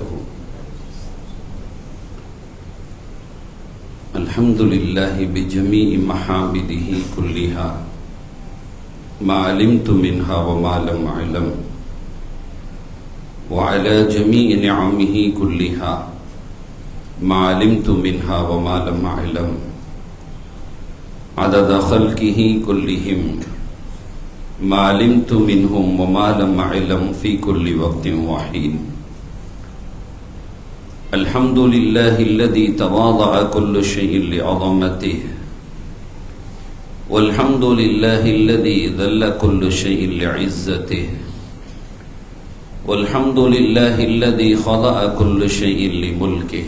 وبركاته. الحمد لله بجميع محامده كلها ما علمت منها وما لم أعلم، وعلى جميع نعمه كلها ما علمت منها وما لم أعلم، عدد خلقه كلهم ما علمت منهم وما لم أعلم في كل وقت وحين. الحمد لله الذي تواضع كل شيء لعظمته، والحمد لله الذي ذل كل شيء لعزته، والحمد لله الذي خضع كل شيء لملكه،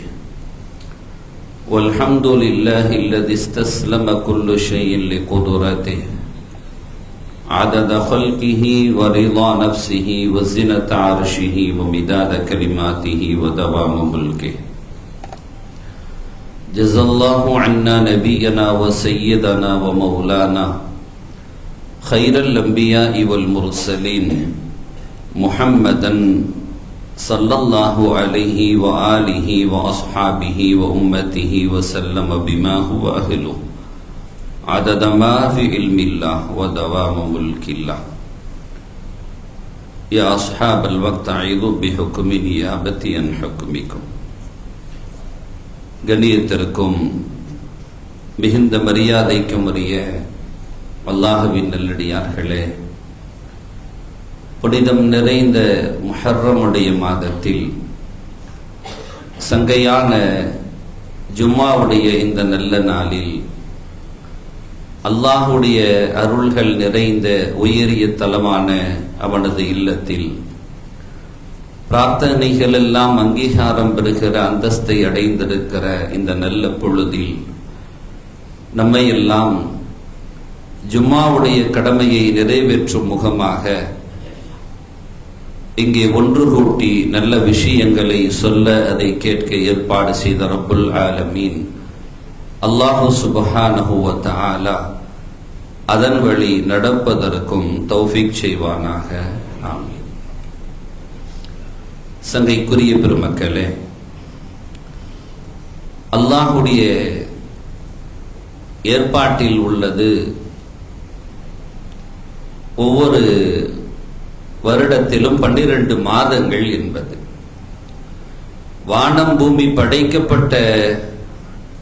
والحمد لله الذي استسلم كل شيء لقدرته، عدد خلقه ورضا نفسه وزنة عرشه ومداد كلماته ودوام ملكه. جزا الله عنا نبينا وسيدنا ومولانا خير الأنبياء والمرسلين محمدا صلى الله عليه وآله وأصحابه وأمته وسلم بما هو أهله، عدد ما في علم الله ودوام ملك الله. يا أصحاب الوقت أعيذوا بحكم نيابتي عن حكمكم. கண்ணியத்திற்கும் மிகுந்த மரியாதைக்கும் உரிய அல்லாஹ்வின் நல்லடியார்களே, புனிதம் நிறைந்த முஹர்ரமுடைய மாதத்தில் சங்கையான ஜும்மாவுடைய இந்த நல்ல நாளில் அல்லாஹுடைய அருள்கள் நிறைந்த உயரிய தலமான அவனது இல்லத்தில் பிரார்த்தனைகள் எல்லாம் அங்கீகாரம் பெறுகிற அந்தஸ்தை அடைந்திருக்கிற இந்த நல்ல பொழுதில் நம்மை எல்லாம் ஜும்மாவுடைய கடமையை நிறைவேற்றும் முகமாக இங்கே ஒன்று கூட்டி நல்ல விஷயங்களை சொல்ல அதை கேட்க ஏற்பாடு செய்த ரப்புல் ஆலமீன் அல்லாஹு சுப்ஹானஹு வ தஆலா அதன் வழி நடப்பதற்கும் தௌஃபீக் செய்வானாக. ஆமீன். சங்கைக்குரிய பெருமக்களே, அல்லாஹுடைய ஏற்பாட்டில் உள்ளது ஒவ்வொரு வருடத்திலும் 12 மாதங்கள் என்பது. வானம் பூமி படைக்கப்பட்ட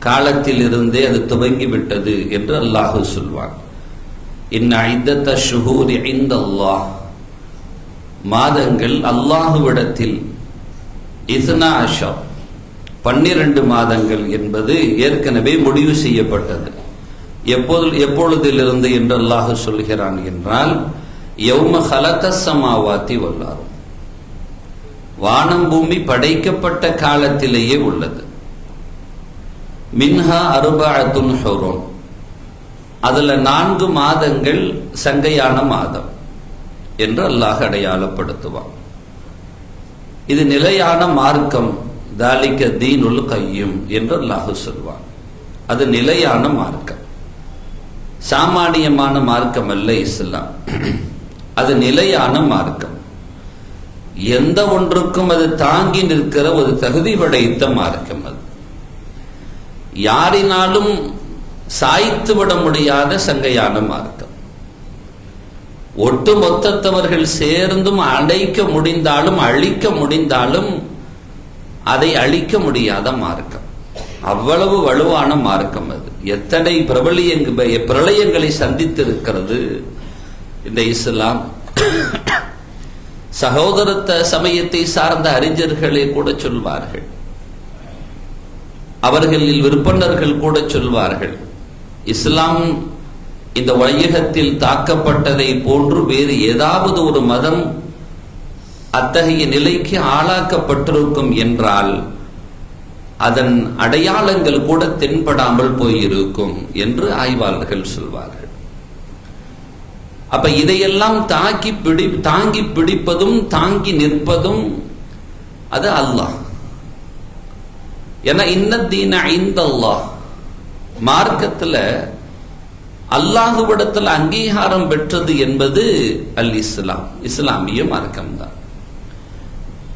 காலத்தில் இருந்தே அது துவங்கிவிட்டது என்று அல்லாஹ் சொல்வான். இன்ன இத்தத்த ஷுஹூரி இந்தல்லாஹ், மாதங்கள் அல்லாஹுவிடத்தில் 12 மாதங்கள் என்பது ஏற்கனவே முடிவு செய்யப்பட்டது. எப்பொழுதிலிருந்து என்று அல்லாஹ் சொல்கிறான் என்றால், யௌம ஹலகஸ் ஸமாவாதி வல் அர்த், வானம் பூமி படைக்கப்பட்ட காலத்திலேயே உள்ளது. மின்ஹா அர்பஅத்துன் ஹுரும், அதுல 4 மாதங்கள் சங்கையான மாதம் என்று அல்லாஹ் அடையாளப்படுத்துவான். இது நிலையான மார்க்கம், தாலிக தீனுல் கையும் என்று அல்லாஹ் சொல்வான். அது நிலையான மார்க்கம், சாமானியமான மார்க்கம் அல்ல இஸ்லாம். அது நிலையான மார்க்கம், எந்த ஒன்றுக்கும் அது தாங்கி நிற்கிற ஒரு தகுதி படைத்த மார்க்கம். அது யாரினாலும் சாய்த்து விட முடியாத சங்கையான மார்க்கம். ஒட்டு மொத்தத்தவர்கள் சேர்ந்தும் அடைக்க முடிந்தாலும் அழிக்க முடிந்தாலும் அதை அழிக்க முடியாத மார்க்கம். அவ்வளவு வலுவான மார்க்கம் அது. எத்தனை பிரளயங்களை சந்தித்திருக்கிறது இந்த இஸ்லாம். சகோதரத்த சமயத்தை சார்ந்த அறிஞர்களே கூட சொல்வார்கள், அவர்களில் விற்பனர்கள் கூட சொல்வார்கள், இஸ்லாம் இந்த வையகத்தில் தாக்கப்பட்டதை போன்று வேறு ஏதாவது ஒரு மதம் அத்தகைய நிலைக்கு ஆளாக்கப்பட்டிருக்கும் என்றால் அதன் அடையாளங்கள் கூட தென்படாமல் போயிருக்கும் என்று ஆய்வாளர்கள் சொல்வார்கள். அப்ப இதையெல்லாம் தாங்கி பிடிப்பதும் தாங்கி நிற்பதும் அது அல்லாஹ். ஏன்னா இன்னத்தீன இந்தல்லாஹ், மார்க்கத்துல அல்லாஹுவிடத்தில் அங்கீகாரம் பெற்றது என்பது அல் இஸ்லாம், இஸ்லாமிய மார்க்கம்தான்.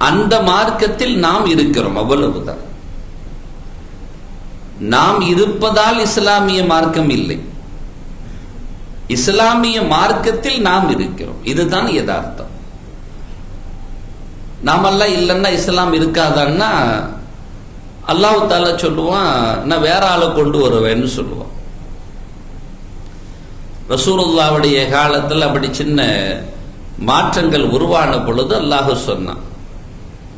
அந்த மார்க்கத்தில் நாம் இருக்கிறோம், அவ்வளவுதான். நாம் இருப்பதால் இஸ்லாமிய மார்க்கம் இல்லை, இஸ்லாமிய மார்க்கத்தில் நாம் இருக்கிறோம். இதுதான் யதார்த்தம். நாமெல்லாம் இல்லைன்னா இஸ்லாம் இருக்காதான்னா அல்லாஹ் தஆலா சொல்லுவான், நான் வேற ஆளை கொண்டு வருவேன்னு சொல்லுவான். ரசூலுல்லாஹ்வுடைய காலத்தில் அப்படி சின்ன மாற்றங்கள் உருவான பொழுது அல்லாஹ் சொன்னான்,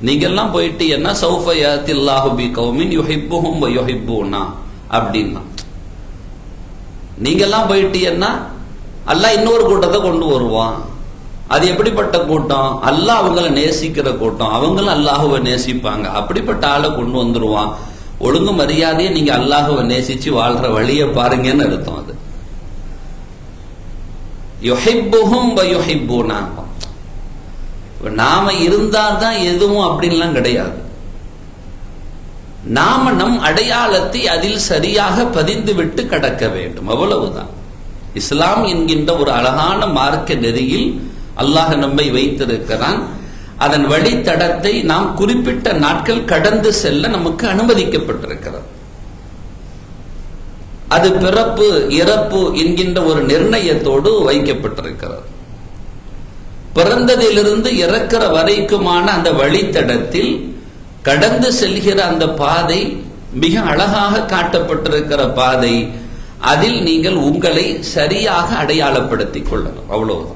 நீங்கெல்லாம் போயிட்டு என்ன சௌஃப யாத்தில்லாஹு பி கௌமின் யுஹிப்புஹும் வ யுஹிப்பூனா அப்படின்னா, நீங்கெல்லாம் போயிட்டு என்ன அல்லாஹ் இன்னொரு கூட்டத்தை கொண்டு வருவான். அது எப்படிப்பட்ட கூட்டம்? அல்லாஹ் அவங்களை நேசிக்கிற கூட்டம், அவங்களும் அல்லாஹுவை நேசிப்பாங்க. அப்படிப்பட்ட ஆளை கொண்டு வந்துருவான். ஒழுங்கு மரியாதையை நீங்க அல்லாஹுவை நேசிச்சு வாழ்ற வழியை பாருங்கன்னு அர்த்தம். அது யுஹிப்புஹும் வ யுஹிப்பூனா. நாம இருந்தால்தான் எதுவும் அப்படின்லாம் கிடையாது. நாம நம் அடையாளத்தை அதில் சரியாக பதிந்து விட்டு கடக்க வேண்டும், அவ்வளவுதான். இஸ்லாம் என்கின்ற ஒரு அழகான மார்க்க நெறியில் அல்லாஹ் நம்மை வைத்திருக்கிறான். அதன் வழித்தடத்தை நாம் குறிப்பிட்ட நாட்கள் கடந்து செல்ல நமக்கு அனுமதிக்கப்பட்டிருக்கிறது. அது பிறப்பு இறப்பு என்கின்ற ஒரு நிர்ணயத்தோடு வைக்கப்பட்டிருக்கிறது. பிறந்ததிலிருந்து இறக்கிற வரைக்குமான அந்த வழித்தடத்தில் கடந்து செல்கிற அந்த பாதை மிக அழகாக காட்டப்பட்டிருக்கிற பாதை. அதில் நீங்கள் உங்களை சரியாக அடையாளப்படுத்திக் கொள்ளணும், அவ்வளவுதான்.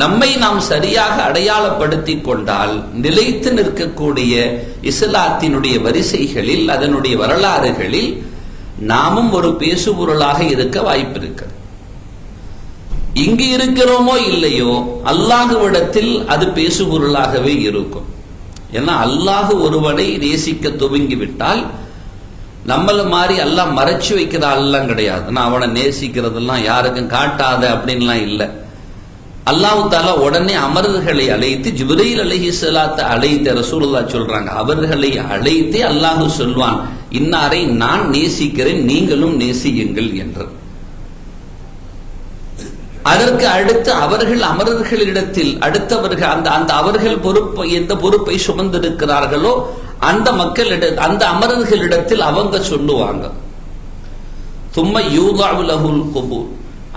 நம்மை நாம் சரியாக அடையாளப்படுத்திக் கொண்டால் நிலைத்து நிற்கக்கூடிய இஸ்லாத்தினுடைய வரிசைகளில், அதனுடைய வரலாறுகளில் நாமும் ஒரு பேசுபொருளாக இருக்க வாய்ப்பு இருக்கிறது. இங்கு இருக்கிறோமோ இல்லையோ அல்லாஹ்விடத்தில் அது பேசுபொருளாகவே இருக்கும். ஏன்னா அல்லாஹ் ஒருவனை நேசிக்க துவங்கிவிட்டால் நம்மள மாதிரி அல்லாஹ் மறைச்சு வைக்கிற ஆள்லாம் கிடையாது. நான் அவனை நேசிக்கிறதெல்லாம் யாருக்கும் காட்டாத அப்படின்லாம் இல்லை. அல்லாஹ் தஆலா உடனே அமரர்களை அழைத்து, ஜிப்ரீல் அலைஹிஸ்ஸலாத்தை அழைத்த ரசூலுல்லாஹ் சொல்றாங்க, அவர்களை அழைத்து அல்லாஹ் சொல்வான், இன்னாரை நான் நேசிக்கிறேன், நீங்களும் நேசியுங்கள் என்று. அதற்கு அடுத்து அவர்கள் அமரர்களிடத்தில் அடுத்தவர்கள் அந்த அவர்கள் பொறுப்பு எந்த பொறுப்பை சுமந்திருக்கிறார்களோ அந்த அந்த அமரர்களிடத்தில் அவங்க சொல்லுவாங்க, தும்ம யூதஅு லஹுல் குபூர்,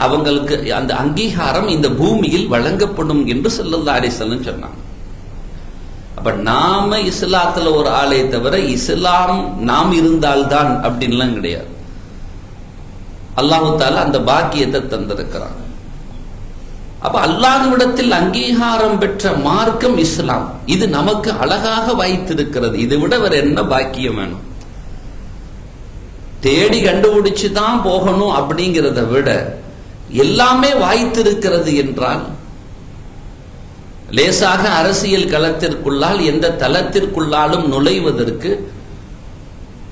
அவங்களுக்கு அந்த அங்கீகாரம் இந்த பூமியில் வழங்கப்படும் என்று ஸல்லல்லாஹு அலைஹி வஸல்லம் சொன்னாங்க. அப்ப நாம இஸ்லாத்துல ஒரு ஆளை தவிர இஸ்லாம் நாம் இருந்தால்தான் அப்படின்லாம் கிடையாது. அல்லாஹ் தஆலா அந்த பாக்கியத்தை தந்திருக்கிறான். அப்ப அல்லாஹ்விடத்தில் அங்கீகாரம் பெற்ற மார்க்கம் இஸ்லாம். இது நமக்கு அழகாக வாய்த்திருக்கிறது. இதை விட வேற என்ன பாக்கியம் வேணும்? தேடி கண்டுபிடிச்சு தான் போகணும் அப்படிங்கிறத விட எல்லாமே வாய்த்திருக்கிறது என்றால், லேசாக அரசியல் களத்திற்குள்ளால் எந்த தளத்திற்குள்ளாலும் நுழைவதற்கு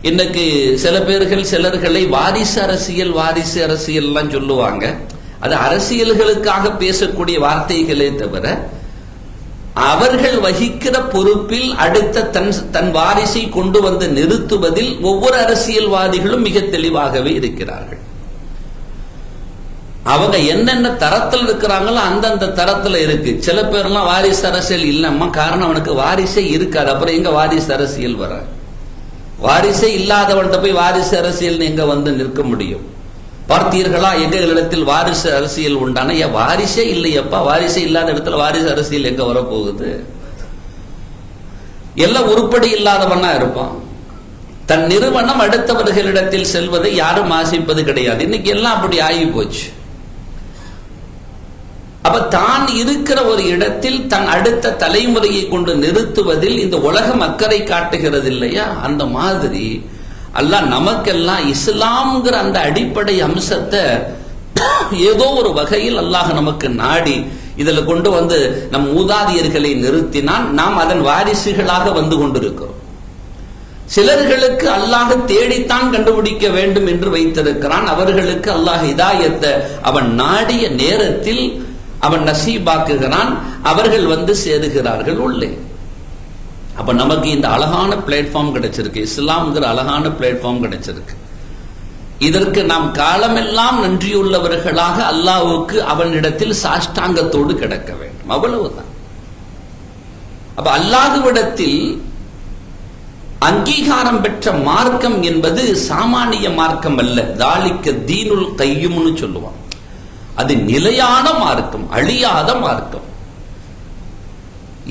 இன்னைக்கு சில பேர்கள் சிலர்களை வாரிசு அரசியல் எல்லாம் சொல்லுவாங்க. அது அரசியல்களுக்காக பேசக்கூடிய வார்த்தைகளே தவிர அவர்கள் வகிக்கிற பொறுப்பில் அடுத்த தன் வாரிசை கொண்டு வந்து நிறுத்துவதில் ஒவ்வொரு அரசியல்வாதிகளும் மிக தெளிவாகவே இருக்கிறார்கள். அவங்க என்னென்ன தரத்தில் இருக்கிறாங்களோ அந்தந்த தரத்துல இருக்கு. சில பேர்லாம் வாரிசு அரசியல் இல்லம்மா, காரணம் அவனுக்கு வாரிசே இருக்காது, அப்புறம் எங்க வாரிசு அரசியல் வர? வாரிசே இல்லாதவன்கிட்ட போய் வாரிசு அரசியல் எங்க வந்து நிற்க முடியும்? பார்த்தீர்களா எங்களிடத்தில் வாரிசு அரசியல் உண்டான? வாரிசே இல்லையப்பா, வாரிசே இல்லாத இடத்துல வாரிசு அரசியல் எங்க வரப்போகுது? எல்லாம் உருப்படி இல்லாதவனா இருப்பான். தன் நிறுவனம் அடுத்தவர்களிடத்தில் செல்வதை யாரும் ஆசைப்பது கிடையாது. இன்னைக்கு எல்லாம் அப்படி ஆகி போச்சு. அப்ப தான் இருக்கிற ஒரு இடத்தில் தன் அடுத்த தலைமுறையை கொண்டு நிறுத்துவதில் இந்த உலகம் அக்கறை காட்டுகிறது இல்லையா? அந்த மாதிரி அல்லாஹ் நமக்கெல்லாம் இஸ்லாம்ங்கிற அந்த அடிப்படை அம்சத்தை ஏதோ ஒரு வகையில் அல்லாஹ் நமக்கு நாடி இதுல கொண்டு வந்து நம் மூதாதையர்களை நிறுத்தினால் நாம் அதன் வாரிசுகளாக வந்து கொண்டிருக்கிறோம். சிலர்களுக்கு அல்லாஹ் தேடித்தான் கண்டுபிடிக்க வேண்டும் என்று வைத்திருக்கிறான். அவர்களுக்கு அல்லாஹ் ஹிதாயத்தை அவன் நாடிய நேரத்தில் அவன் நசீபாக்குகிறான். அவர்கள் வந்து சேருகிறார்கள் உள்ளே. அப்ப நமக்கு இந்த அழகான பிளாட்ஃபார்ம் கிடைச்சிருக்கு, இஸ்லாம்ங்கிற அழகான பிளாட்ஃபார்ம் கிடைச்சிருக்கு. இதற்கு நாம் காலமெல்லாம் நன்றியுள்ளவர்களாக அல்லாஹ்வுக்கு அவனிடத்தில் சாஷ்டாங்கத்தோடு கிடக்க வேண்டும், அவ்வளவுதான். அப்ப அல்லாஹ்விடத்தில் அங்கீகாரம் பெற்ற மார்க்கம் என்பது சாமானிய மார்க்கம் அல்ல. தாலிக்க தீனுல் கையும்னு சொல்லுவான். அது நிலையான மார்க்கம், அழியாத மார்க்கம்.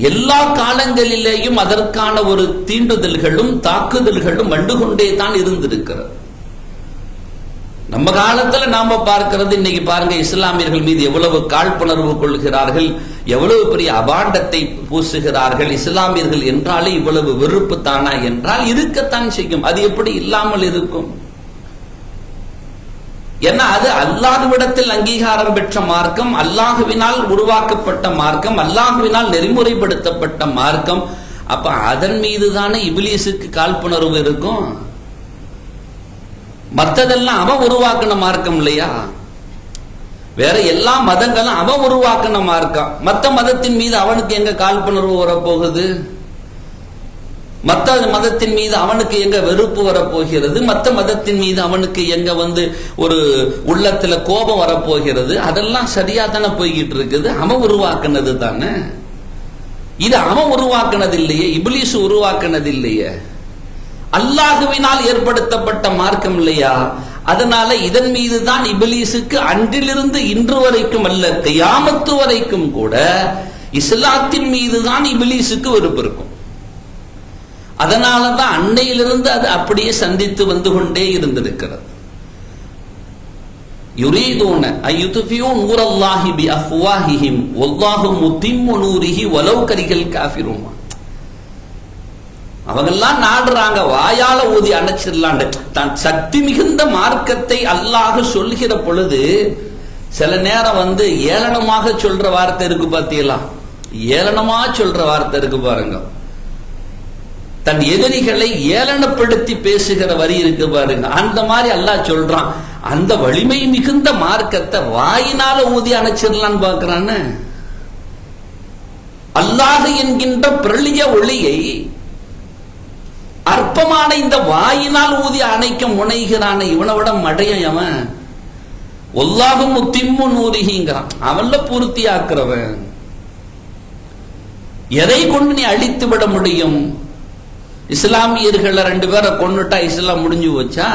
எல்லா காலங்களிலேயும் அதற்கான ஒரு தீண்டுதல்களும் தாக்குதல்களும் கண்டுகொண்டே தான் இருந்திருக்கிறது. நம்ம காலத்துல நாம பார்க்கிறது, இன்னைக்கு பாருங்க, இஸ்லாமியர்கள் மீது எவ்வளவு காழ்ப்புணர்வு கொள்கிறார்கள், எவ்வளவு பெரிய அபாண்டத்தை பூசுகிறார்கள். இஸ்லாமியர்கள் என்றாலே இவ்வளவு வெறுப்பு தானா என்றால் இருக்கத்தான் செய்யும். அது எப்படி இல்லாமல் இருக்கும்? ஏன்னா அது அல்லாஹ்விடத்தில் அங்கீகாரம் பெற்ற மார்க்கம், அல்லாஹுவினால் உருவாக்கப்பட்ட மார்க்கம், அல்லாஹுவினால் நெறிமுறைப்படுத்தப்பட்ட மார்க்கம். அப்ப அதன் மீது தானே இபிலீசுக்கு காழ்ப்புணர்வு இருக்கும். மற்றதெல்லாம் அவன் உருவாக்கின மார்க்கம் இல்லையா? வேற எல்லா மதங்களும் அவன் உருவாக்கின மார்க்கம். மற்ற மதத்தின் மீது அவனுக்கு எங்க காழ்ப்புணர்வு வரப்போகுது? மற்ற மதத்தின் மீது அவனுக்கு எங்க வெறுப்பு வரப்போகிறது? மற்ற மதத்தின் மீது அவனுக்கு எங்க ஒரு உள்ளத்துல கோபம் வரப்போகிறது? அதெல்லாம் சரியா தானே போய்கிட்டு இருக்குது. அவன் உருவாக்குனது தானே. இது அவன் உருவாக்குனது இல்லையே, இபிலீஸ் உருவாக்குனது இல்லையே, அல்லாஹுவினால் ஏற்படுத்தப்பட்ட மார்க்கம் இல்லையா? அதனால இதன் மீது தான் இபிலீசுக்கு அன்றிலிருந்து இன்று வரைக்கும் அல்ல, கியாமத்து வரைக்கும் கூட இஸ்லாத்தின் மீது தான் இபிலீசுக்கு வெறுப்பு இருக்கும். அதனாலதான் அன்னையிலிருந்து அது அப்படியே சந்தித்து வந்து கொண்டே இருந்திருக்கிறது. யுரீதுன அய்யுத்ஃபியூ நூரல்லாஹி பிஅஃப்வாஹிஹிம் வல்லாஹு முத்திம்மு நூரிஹி வலவ் கரிஹல் காஃபிரூன். அவங்கெல்லாம் நாடுறாங்க வாயால ஊதி அணைச்சிடலான்னு. தான் சக்தி மிகுந்த மார்க்கத்தை அல்லாஹ் சொல்கிற பொழுது சில நேரம் ஏளனமாக சொல்ற வார்த்தை இருக்கு பாத்தீங்களா? ஏளனமா சொல்ற வார்த்தை இருக்கு பாருங்க. தன் எதிரிகளை ஏளனப்படுத்தி பேசுகிற வரி இருக்கு பாருங்க. அந்த மாதிரி அல்லாஹ் சொல்றான். அந்த வலிமை மிகுந்த மார்க்கத்தை வாயினால ஊதி அணைச்சிடலான்னு பாக்குறான்னு. அல்லாஹ் என்கின்ற பிரளிய ஒளியை அற்பமான இந்த வாயினால் ஊதி அணைக்க முனைகிறான இவனை விட மடையன் அவன். ஒல்லாஹு முத்திம்மு நூரிஹிங்கிறான். அவன்ல பூர்த்தி ஆக்குறவன். எதை கொண்டு நீ அழித்து விட முடியும்? இஸ்லாமியர்களை 2 பேரை கொண்டுட்டா இஸ்லாம் முடிஞ்சு போச்சா?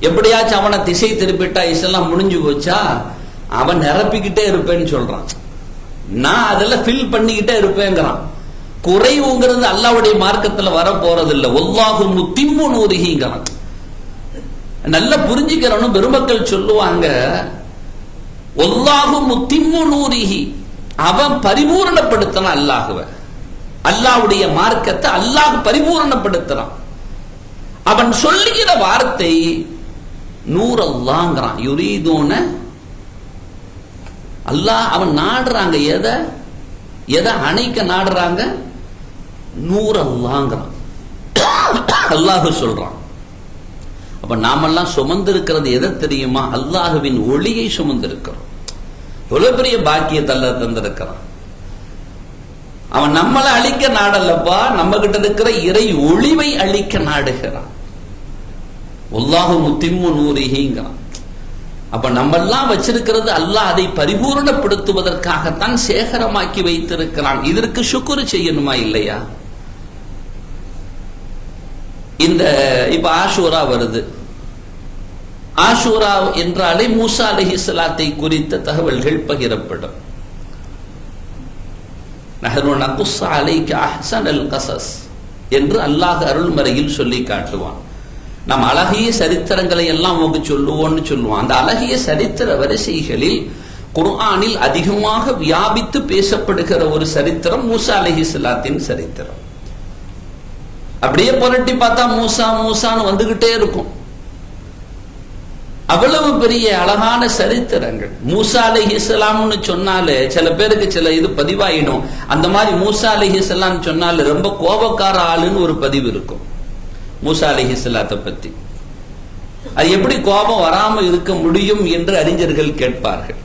எப்படியாச்சும் அவனை திசை திருப்பிட்டா இஸ்லாம் முடிஞ்சு போச்சா? அவன் நிரப்பிக்கிட்டே இருப்பேன்னு சொல்றான். நான் அதெல்லாம் ஃபில் பண்ணிக்கிட்டே இருப்பேங்கிறான். குறைவுங்கிறது அல்லாஹ்வுடைய மார்க்கத்துல வர போறது இல்ல. வல்லாஹு முத்திம்மு நூரிஹிங்கிறான். நல்லா புரிஞ்சுக்கிறனும். பெருமக்கள் சொல்லுவாங்க, வல்லாஹு முத்திம்மு நூரிஹி, அவன் பரிபூரணப்படுத்தலாம் அல்லாஹ்வை. அல்லாஹ்வுடைய மார்க்கத்தை அல்லாஹ் பரிபூரணப்படுத்துறான். அவன் சொல்லுகிற வார்த்தை நூரல்லாஹ்ங்கறான். யுரீதுன அல்லாஹ் அவன் நாடுறாங்க. எதை அணைக்க நாடுறாங்க? நூரல்லாஹ்ங்கறான். அல்லாஹ் சொல்றான். அப்ப நாமெல்லாம் சுமந்திருக்கிறது எதை தெரியுமா? அல்லாஹ்வின் ஒளியை சுமந்திருக்கிறோம். எவ்வளவு பெரிய பாக்கியத்தை அல்லாஹ் தந்திருக்கிறான். அவன் நம்மளை அழிக்க நாடல்லப்பா, நம்ம கிட்ட இருக்கிற இறை ஒளிவை அழிக்க நாடுகிறான். வல்லாஹு முத்திம்மு நூரிஹிங்கிறான். அப்ப நம்ம எல்லாம் வச்சிருக்கிறது அல்லாஹ் அதை பரிபூரணப்படுத்துவதற்காகத்தான் சேகரமாக்கி வைத்திருக்கிறான். இதற்கு சுக்ர் செய்யணுமா இல்லையா? இப்ப ஆஷூரா வருது. ஆஷூரா என்றாலே மூசா அலைஹிஸ்ஸலாத்தை குறித்த தகவல்கள் பகிரப்படும். நஹ்னு நகுஸ்ஸு அலைக அஹ்ஸனல் கஸஸ் என்று அல்லாஹ் அருள்மறையில் சொல்லி காட்டுவான். நாம் அழகிய சரித்திரங்களை எல்லாம் உங்களுக்கு சொல்லுவோம்னு சொல்லுவான். அந்த அழகிய சரித்திர வரிசைகளில் குர்ஆனில் அதிகமாக வியாபித்து பேசப்படுகிற ஒரு சரித்திரம் மூசா அலைஹிஸ்ஸலாத்தின் சரித்திரம். அப்படியே புரட்டி பார்த்தா மூசா மூசான்னு வந்துகிட்டே இருக்கும். அவ்வளவு பெரிய அழகான சரித்திரங்கள். மூசா அலைஹிஸ்ஸலாம்னு சொன்னாலே சில பேருக்கு சில இது பதிவாயிடும். அந்த மாதிரி மூசா அலைஹிஸ்ஸலாம் சொன்னாலே ரொம்ப கோபக்கார ஆளுன்னு ஒரு பதிவு இருக்கும் மூசா அலைஹிஸ்ஸலாத்தை பத்தி. அது எப்படி கோபம் வராம இருக்க முடியும் என்று அறிஞர்கள் கேட்பார்கள்.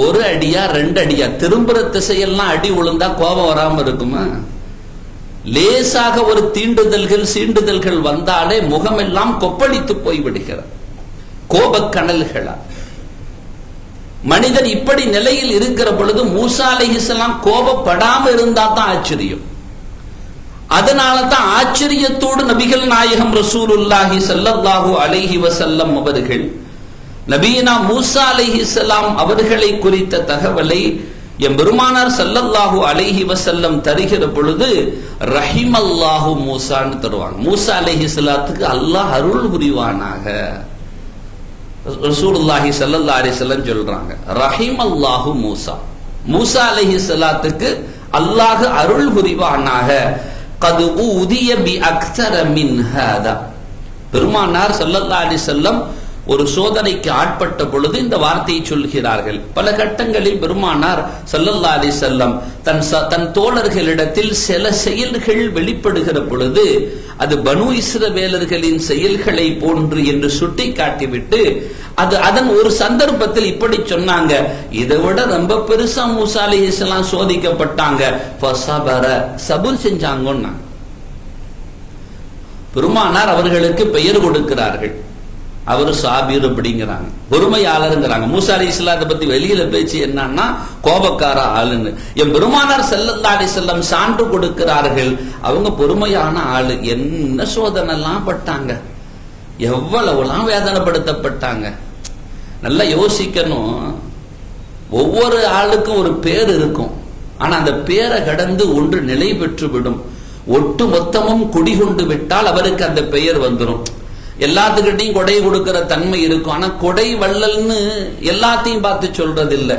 ஒரு அடியா 2 அடியா திரும்புற திசையெல்லாம் அடி விழுந்தா கோபம் வராம இருக்குமா? லேசாக ஒரு தீண்டுதல்கள் சீண்டுதல்கள் வந்தாலே முகமெல்லாம் கொப்பளித்து போய்விடுகிறது கோபக்கணல்களா. மனிதன் இப்படி நிலையில் இருக்கிற பொழுது மூசா அலைஹிஸ்ஸலாம் கோபப்படாம இருந்தா தான் ஆச்சரியம். அதனால தான் ஆச்சரியத்தோடு நபிகள் நாயகம் ரசூலுல்லாஹி ஸல்லல்லாஹு அலைஹி வஸல்லம் அவர்கள் நபியினா மூசா அலைஹிஸ்ஸலாம் அவர்களை குறித்த தகவலை எம்பெருமானார் ஸல்லல்லாஹு அலைஹி வஸல்லம் தருகிற பொழுது ரஹிமல்லாஹு மூசான்னு தருவாங்க. மூசா அலைஹிஸ்ஸலாத்துக்கு அல்லாஹ் அருள் புரிவானாக. ரசூலுல்லாஹி ஸல்லல்லாஹு அலைஹி வஸல்லம் சொல்றாங்க, ரஹிமல்லாஹு மூசா, மூசா அலைஹிஸ்ஸலாத்துக்கு அல்லாஹ் அருள் புரிவானாக. கது ஊதிய பி அக்ஸர மின் ஹாதா. பெருமானார் ஸல்லல்லாஹு அலைஹி வஸல்லம் ஒரு சோதனைக்கு ஆட்பட்ட பொழுது இந்த வார்த்தையை சொல்கிறார்கள். பல கட்டங்களில் பெருமானார் ஸல்லல்லாஹு அலைஹி வஸல்லம் தன் தோழர்களிடத்தில் சில செயல்கள் வெளிப்படுகிற பொழுது அது பனு இஸ்ரவேலர்களின் செயல்களை போன்று என்று சுட்டி காட்டிவிட்டு அதன் ஒரு சந்தர்ப்பத்தில் இப்படி சொன்னாங்க, இதை விட ரொம்ப பெருசா மூசா அலைஹிஸ்ஸலாம் சோதிக்கப்பட்டாங்க, சபூர் செஞ்சாங்கன்னா. பெருமானார் அவர்களுக்கு பெயர் கொடுக்கிறார்கள். அவர் சாபீர் அப்படிங்கிறாங்க, பொறுமையாளருங்கிறாங்க. மூசா அலைஹிஸ்ஸலாத்தை பத்தி வெளியில பேச்சு என்னன்னா கோபக்கார ஆளுன்னு. என் பெருமானார் ஸல்லல்லாஹு அலைஹி வஸல்லம் சான்று கொடுக்கிறார்கள், அவங்க பொறுமையான ஆளு. என்ன சோதனை எல்லாம் பட்டாங்க, எவ்வளவுலாம் வேதனைப்படுத்தப்பட்டாங்க. நல்லா யோசிக்கணும். ஒவ்வொரு ஆளுக்கும் ஒரு பேர் இருக்கும், ஆனா அந்த பேரை கடந்து ஒன்று நிலை பெற்று விடும். ஒட்டு மொத்தமும் குடிகொண்டு விட்டால் அவருக்கு அந்த பெயர் வந்துடும். எல்லாத்துக்கிட்டையும் கொடை கொடுக்கிற தன்மை இருக்கும், ஆனா கொடை வள்ளல்னு எல்லாத்தையும் பார்த்து சொல்றது இல்லை.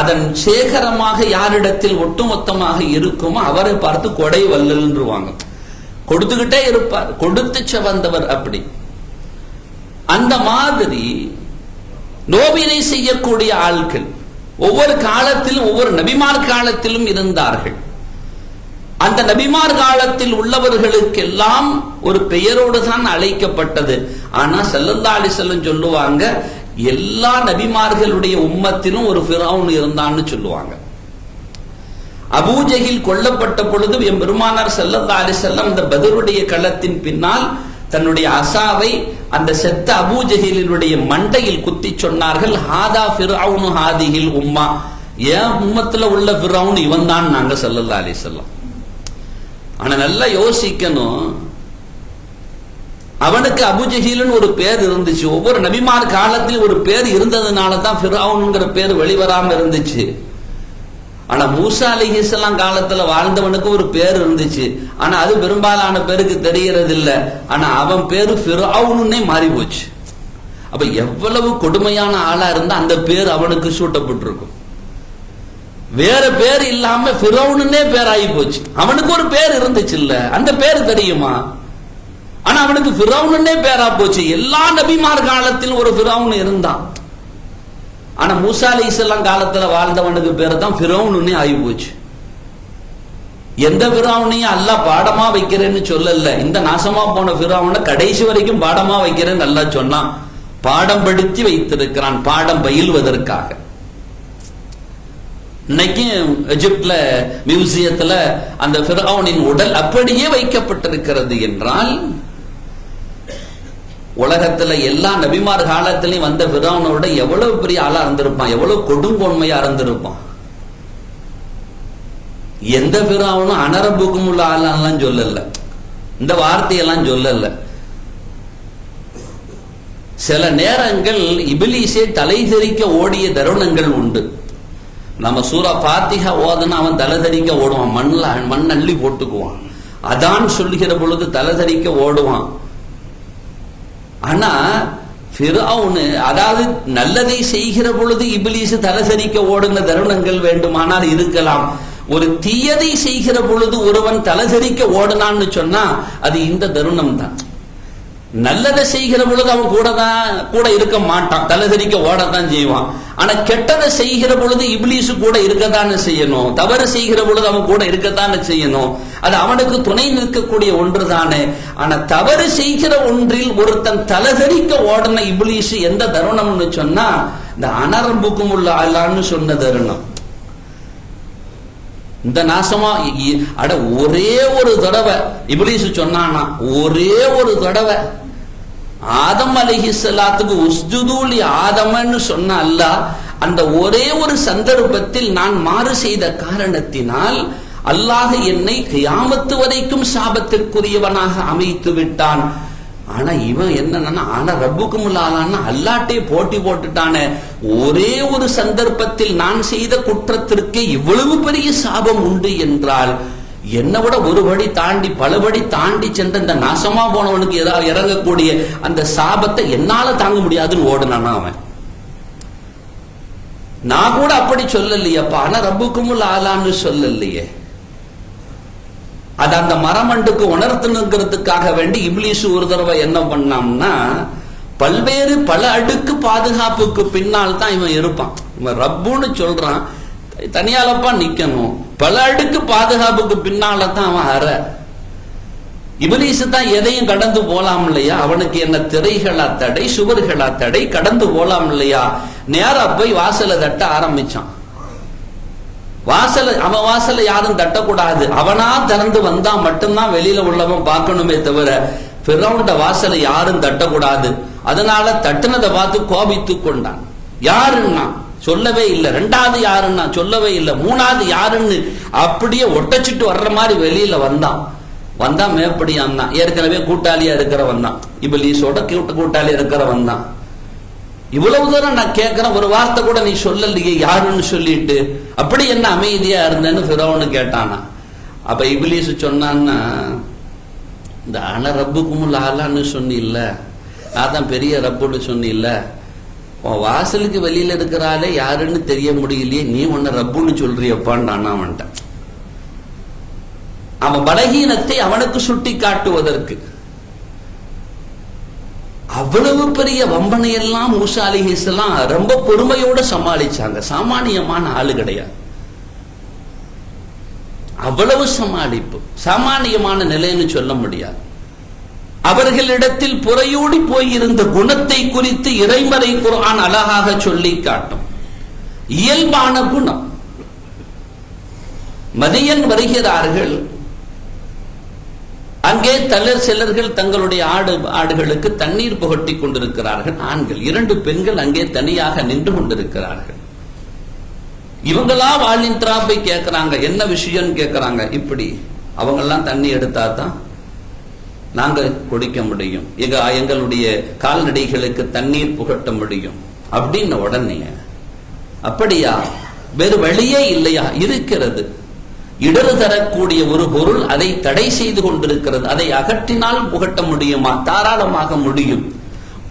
அதன் சேகரமாக யாரிடத்தில் ஒட்டுமொத்தமாக இருக்குமோ அவரை பார்த்து கொடை வள்ளல்ன்றுவாங்க. கொடுத்துக்கிட்டே இருப்பார், கொடுத்து வந்தவர். அப்படி அந்த மாதிரி நோவினை செய்யக்கூடிய ஆட்கள் ஒவ்வொரு காலத்திலும் ஒவ்வொரு நபிமார் காலத்திலும் இருந்தார்கள். அந்த நபிமார் காலத்தில் உள்ளவர்களுக்கெல்லாம் ஒரு பெயரோடு தான் அழைக்கப்பட்டது. ஆனா ஸல்லல்லாஹு அலைஹி வஸல்லம் சொல்லுவாங்க, எல்லா நபிமார்களுடைய உம்மத்திலும் ஒரு ஃபிரௌன் இருந்தான்னு சொல்லுவாங்க. அபூஜஹில் கொல்லப்பட்ட பொழுது என் பெருமானார் ஸல்லல்லாஹு அலைஹி வஸல்லம் இந்த பத்ருடைய களத்தின் பின்னால் தன்னுடைய அசாவை அந்த செத்த அபூஜஹிலுடைய மண்டையில் குத்தி சொன்னார்கள், ஹாதா ஃபிரௌனு ஹாதிஹில் உம்மா, ஏன் உம்மத்துல உள்ள ஃபிரௌன் இவன் தான் நாங்க ஸல்லல்லாஹு அலைஹி வஸல்லம். ஆனா நல்லா யோசிக்கணும், அவனுக்கு அபூஜஹில்னு ஒரு பேர் இருந்துச்சு. ஒவ்வொரு நபிமார் காலத்தில் ஒரு பேர் இருந்ததுனால தான் ஃபிரௌன்ங்கிற பேர் வெளிவராம இருந்துச்சு. ஆனா மூசா அலைஹிஸ்ஸலாம் காலத்துல வாழ்ந்தவனுக்கு ஒரு பேர் இருந்துச்சு, ஆனா அது பெரும்பாலான பேருக்கு தெரியறது இல்ல. ஆனா அவன் பேரு ஃபிரௌன்னே மாறி போச்சு. அப்ப எவ்வளவு கொடுமையான ஆளா இருந்தா அந்த பேர் அவனுக்கு சூட்டப்பட்டிருக்கும். வேற பேர் இல்லாம ஃபிரௌன்னே பேர் ஆகி போச்சு. அவனுக்கு ஒரு பேர் இருந்துச்சு இல்ல, அந்த பேர் தெரியுமா? ஆனா அவனுக்கு ஃபிரௌன்னே பேரா போச்சு. எல்லா நபிமார் காலத்தில் ஒரு ஃபிரௌன் இருந்தான், ஆனா மூசா அலைஹிஸ்ஸலாம் காலத்துல வாழ்ந்தவனுக்கு பேர் தான் ஃபிரௌன்னே ஆகி போச்சு. எந்த ஃபிரௌனையும் அல்லாஹ் பாடமா வைக்கிறேன்னு சொல்லல. இந்த நாசமா போன ஃபிரௌனை கடைசி வரைக்கும் பாடமா வைக்கிறேன்னு அல்லாஹ் சொன்னான். பாடம் படுத்தி வைத்திருக்கிறான், பாடம் பயில்வதற்காக. இன்னைக்கு எகிப்துல மியூசியத்துல அந்த ஃபிரௌனின் உடல் அப்படியே வைக்கப்பட்டிருக்கிறது என்றால், உலகத்துல எல்லா நபிமார் காலத்திலையும் வந்த ஃபிரௌனோட எவ்வளவு பெரிய ஆளா இருந்திருப்பான், எவ்வளவு கொடுங்கொன்மையா இருந்திருப்பான். எந்த ஃபிரௌனும் அனரபுக்கும் உள்ள ஆளான்லாம் சொல்லல, இந்த வார்த்தையெல்லாம் சொல்லல. சில நேரங்கள் இபிலீஸே தலை தெறிக்க ஓடிய தருணங்கள் உண்டு. நம்ம சூரா ஃபாத்திஹா ஓதுனா அவன் தலை தெறிக்க ஓடுவான், மண் அள்ளி போட்டுக்குவான். அதான் சொல்லுகிற பொழுது தலை தெறிக்க ஓடுவான். ஆனா ஃபிரௌன், அதாவது நல்லதை செய்கிற பொழுது இபிலீஸ் தலை தெறிக்க ஓடுன தருணங்கள் வேண்டுமானால் இருக்கலாம். ஒரு தீயதை செய்கிற பொழுது ஒருவன் தலை தெறிக்க ஓடுனான்னு சொன்னா அது இந்த தருணம் தான். நல்லதை செய்கிற பொழுது அவன் கூட இருக்க மாட்டான், தலைதறிக்க ஓடத்தான் செய்வான். ஆனா கெட்டதை செய்கிற பொழுது இப்லீஸ் கூட இருக்கத்தானே செய்யணும், தவறு செய்கிற பொழுது அவன் கூட இருக்கத்தானே செய்யணும். அது அவனுக்கு துணை நிற்கக்கூடிய ஒன்று தானே. ஆனா தவறு செய்கிற ஒன்றில் ஒருத்தன் தலைதறிக்க ஓடன இப்லீஸ் எந்த தருணம்னு சொன்னா இந்த அனரம்புக்கும் உள்ள அல்லான்னு சொன்ன தருணம். இந்த நாசமா அட ஒரே ஒரு தடவை இப்லீஸ் சொன்னானா, ஒரே ஒரு தடவை ஆதம் அலைஹிஸ்ஸலாத்துக்கு உஸ்ஜுது லி ஆதம்னு சொன்ன அல்லாஹ் அந்த ஒரே ஒரு சந்தர்ப்பத்தில் நான் மாறு செய்த காரணத்தினால் அல்லாஹ் என்னை கியாமத்து வரைக்கும் சாபத்திற்குரியவனாக அமைத்து விட்டான். ஆனா இவன் என்னன்னா, ஆனா ரப்புக்கும் ஆளான்னா அல்லாட்டே போட்டி போட்டுட்டானே, ஒரே ஒரு சந்தர்ப்பத்தில் நான் செய்த குற்றத்திற்கு இவ்வளவு பெரிய சாபம் உண்டு என்றால் என்னை விட ஒரு படி தாண்டி பலபடி தாண்டி சென்ற இந்த நாசமா போனவனுக்கு ஏதாவது இறங்கக்கூடிய அந்த சாபத்தை என்னால தாங்க முடியாதுன்னு ஓடுனானா அவன். நான் கூட அப்படி சொல்லலையப்பா, ஆனா ரப்புக்கும் ஆளான்னு சொல்லலையே. அது அந்த மரமண்டுக்கு உணர்த்தணுங்கிறதுக்காக வேண்டி இப்லீஸ் ஒரு தடவை என்ன பண்ணாம்னா, பல்வேறு பல அடுக்கு பாதுகாப்புக்கு பின்னால் தான் இவன் இருப்பான். இவன் ரப்புன்னு சொல்றான், தனியாலப்பா நிக்கணும், பல அடுக்கு பாதுகாப்புக்கு பின்னால தான் அவன் அற. இப்லீஸ் தான் எதையும் கடந்து போலாம் இல்லையா, அவனுக்கு என்ன திரைகளா தடை, சுவர்களா தடை, கடந்து போலாம் இல்லையா. நேரா போய் வாசலை தட்ட ஆரம்பிச்சான். அவன் வாசலை யாரும் தட்டக்கூடாது, அவனா திறந்து வந்தா மட்டும்தான் வெளியில உள்ளவன் பார்க்கணுமே தவிர ஃபிரௌன்ட வாசலை யாரும் தட்டக்கூடாது. அதனால தட்டுனதை பார்த்து கோபித்து கொண்டான். யாருன்னா சொல்லவே இல்லை, ரெண்டாவது யாருன்னா சொல்லவே இல்லை, மூணாவது யாருன்னு அப்படியே ஒட்டச்சிட்டு வர்ற மாதிரி வெளியில வந்தா மேப்படியான் தான், ஏற்கனவே கூட்டாளியா இருக்கிறவன் தான், இப்லீஸோட கூட்டாளியா இருக்கிறவன் தான். இவ்வளவு தூரம் நான் கேட்கிறேன், ஒரு வார்த்தை கூட நீ சொல்லலையே யாருன்னு சொல்லிட்டு, அப்படி என்ன அமைதியா இருந்தேன்னு ஃபிரௌன் கேட்டானா. அப்ப இப்லீஸ் சொன்னான்னா, இந்த ஆனா ரப்புக்கும் ஆளான்னு சொன்னில்ல, நான் தான் பெரிய ரப்புன்னு சொன்னில்ல, உன் வாசலுக்கு வெளியில இருக்கிறாலே யாருன்னு தெரிய முடியலையே, நீ உன்ன ரப்புன்னு சொல்றியப்பான்னு நானா வந்துட்டேன். அவன் பலகீனத்தை அவனுக்கு சுட்டி காட்டுவதற்கு அவ்வளவு பெரிய வம்பனை எல்லாம் மூசா அலைஹிஸ்ஸலாம் ரொம்ப பொறுமையோட சமாளிச்சாங்க. சாமானியமான ஆளு கிடையாது, அவ்வளவு சமாளிப்பு, சாமானியமான நிலைன்னு சொல்ல முடியாது. அவர்களிடத்தில் புறையோடி போயிருந்த குணத்தை குறித்து இறைமறை குர்ஆன் அழகாக சொல்லி காட்டும். இயல்பான குணம். மதியன் வருகிறார்கள், அங்கே சிலர்கள் தங்களுடைய ஆடுகளுக்கு தண்ணீர் புகட்டி கொண்டிருக்கிறார்கள். ஆண்கள், 2 பெண்கள் அங்கே தனியாக நின்று கொண்டிருக்கிறார்கள். இவங்களா வாளின் திராப்பை கேட்கிறாங்க, என்ன விஷயம் கேட்கிறாங்க. இப்படி அவங்கெல்லாம் தண்ணி எடுத்தா தான் நாங்க குடிக்க முடியும், எங்களுடைய கால்நடைகளுக்கு தண்ணீர் புகட்ட முடியும் அப்படின்னு உடனே, அப்படியா, வேறு வழியே இல்லையா? இருக்கிறது, இடறு தரக்கூடிய ஒரு பொருள் அதை தடை செய்து கொண்டிருக்கிறது, அதை அகற்றினால் புகட்ட முடியுமா? தாராளமாக முடியும்.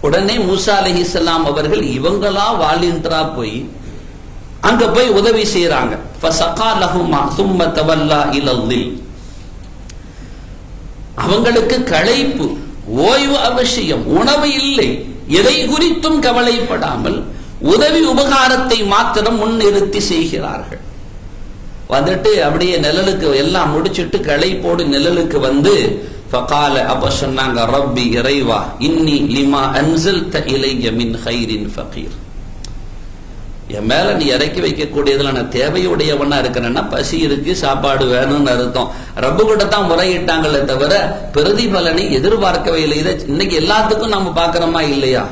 உடனே மூசா அலைஹிஸ்ஸலாம் அவர்கள் இவங்களா வாலின்றா போய் அங்க போய் உதவி செய்யறாங்க. அவங்களுக்கு களைப்பு, ஓய்வு அவசியம், உணவு இல்லை, எதை குறித்தும் கவலைப்படாமல் உதவி உபகாரத்தை மாத்திரம் முன்னிறுத்தி செய்கிறார்கள். வந்துட்டு அப்படியே நிழலுக்கு எல்லாம் முடிச்சிட்டு களைப்போடு நிழலுக்கு வந்து ஃபகால, அப்ப சொன்னாங்க, ரப்பி இறைவா, இன்னி லிமா அன்ஸல்த இலைய மின் கைரின் ஃபகீர். என் மேல நீ இறக்கி வைக்கக்கூடியதுல நான் தேவையுடையவனா இருக்கிறேன்னா, பசி இருக்கு, சாப்பாடு வேணும்னு அர்த்தம். ரப்பு கிட்ட தான் முறையிட்டாங்களே தவிர பிரதிபலனை எதிர்பார்க்கவே இல்லை. இதை இன்னைக்கு எல்லாத்துக்கும் நம்ம பாக்குறோமா இல்லையா?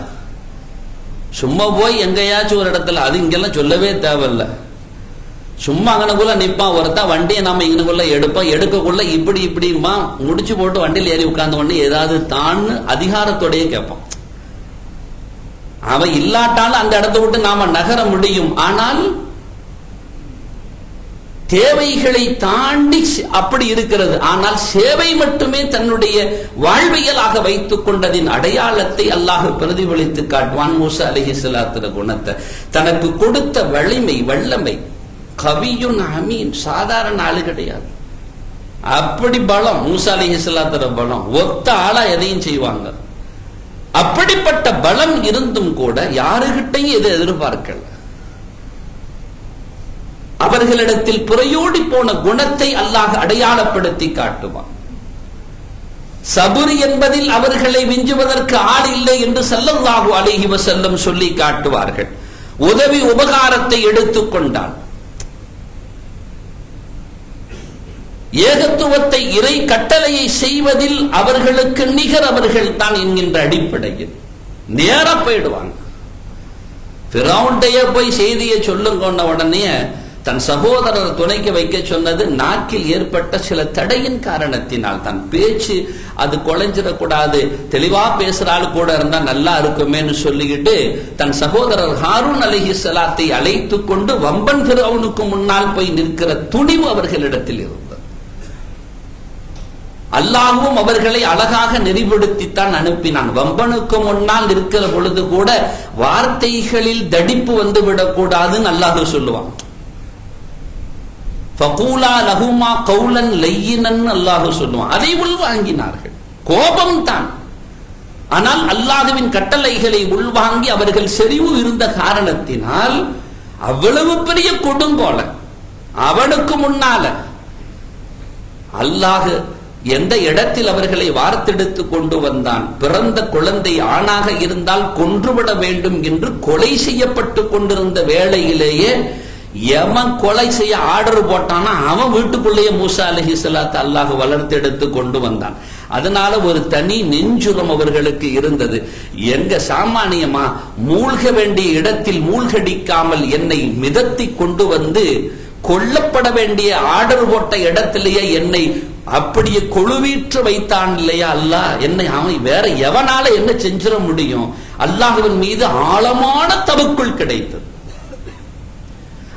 சும்மா போய் எங்கேயாச்சும் ஒரு இடத்துல, அது இங்கெல்லாம் சொல்லவே தேவையில்லை, சும்மா அங்கனக்குள்ள நிப்பான் ஒருத்தான், வண்டியை நாம இங்கனுக்குள்ள எடுப்போம், எடுக்கக்குள்ள இப்படிமா முடிச்சு போட்டு வண்டியில் ஏறி உட்கார்ந்த உடனே ஏதாவது தான் அதிகாரத்தோடைய கேட்பான். அவன் இல்லாட்டாலும் அந்த இடத்தை விட்டு நாம நகர முடியும். ஆனால் தேவைகளை தாண்டி அப்படி இருக்கிறது. ஆனால் சேவை மட்டுமே தன்னுடைய வாழ்வியலாக வைத்துக் கொண்டதின் அடையாளத்தை அல்லாஹ் பிரதிபலித்து காட்டுவான். மூசா அலைஹிஸ்ஸலாத்துடைய குணத்தை, தனக்கு கொடுத்த வலிமை, வல்லமை, கவியுன் அமீன், சாதாரண ஆளு கிடையாது. அப்படி பலம் மூசா அலைஹிஸ்ஸலாத்துடைய பலம், ஒத்த ஆளா எதையும் செய்வாங்க. அப்படிப்பட்ட பலம் இருந்தும் கூட யாருகிட்டையும் எதை எதிர்பார்க்கல. அவர்களிடத்தில் புறையோடி போன குணத்தை அல்லாஹ் அடையாளப்படுத்தி காட்டுவான். சபுர் என்பதில் அவர்களை விஞ்சுவதற்கு ஆள் இல்லை என்று ஸல்லல்லாஹு அலைஹி வஸல்லம் சொல்லி காட்டுவார்கள். உதவி உபகாரத்தை எடுத்துக்கொண்டான். ஏகத்துவத்தை, இறை கட்டளையை செய்வதில் அவர்களுக்கு நிகர் அவர்கள் தான் என்கின்ற அடிப்படையில் நேரா போயிடுவாங்க. ஃபிரௌன்டையே போய் செய்தியை சொல்லுங்க உடனே தன் சகோதரர் துணைக்கு வைக்க சொன்னது நாக்கில் ஏற்பட்ட சில தடையின் காரணத்தினால். தன் பேச்சு அது குலைஞ்சிடக்கூடாது, தெளிவா பேசுறாள் கூட இருந்தா நல்லா இருக்குமேன்னு சொல்லிக்கிட்டு தன் சகோதரர் ஹாரூன் அலைஹிஸ்ஸலாத்தை அழைத்து கொண்டு வம்பன் ஃபிரௌனுக்கு முன்னால் போய் நிற்கிற துணிவு அவர்களிடத்தில் இருந்தது. அல்லாஹ்வும் அவர்களை அழகாக நெறிப்படுத்தித்தான் அனுப்பினான். வம்பனுக்கு முன்னால் இருக்கிற பொழுது கூட வார்த்தைகளில் தடிப்பு வந்து விடக்கூடாதுன்னு அல்லாஹ் சொல்லுவான். ஃபகூலா லஹுமா கௌலன் லையினன் அல்லாஹ் சொல்லுவான். அதை உள்வாங்கினார்கள். கோபம் தான், ஆனால் அல்லாஹ்வின் கட்டளைகளை உள்வாங்கி அவர்கள் செறிவு இருந்த காரணத்தினால் அவ்வளவு பெரிய கொடுங்கோல அவனுக்கு முன்னால அல்லாஹ் எந்த இடத்தில் அவர்களை வார்த்தெடுத்து கொண்டு வந்தான். பிறந்த குழந்தை ஆணாக இருந்தால் கொன்றுவிட வேண்டும் என்று கொலை செய்யப்பட்டு கொண்டிருந்த வேளையிலேயே எவன் கொலை செய்ய ஆர்டர் போட்டானா அவன் வீட்டுக்குள்ளேயே மூசா அலைஹிஸ்ஸலாத்தை அல்லாஹ் வளர்த்தெடுத்து கொண்டு வந்தான். அதனால ஒரு தனி நெஞ்சுரம் அவர்களுக்கு இருந்தது. எங்க சாமானியமா மூழ்க வேண்டிய இடத்தில் மூழ்கடிக்காமல் என்னை மிதத்தி கொண்டு வந்து கொல்லப்பட வேண்டிய ஆர்டர் போட்ட இடத்திலேயே என்னை அப்படியே கொழுவீற்று வைத்தான் இல்லையா அல்லாஹ். என்னை அவன் வேற எவனால என்ன செஞ்சிட முடியும்? அல்லாஹ்வின் மீது ஆழமான தவக்குள் கிடைத்தது.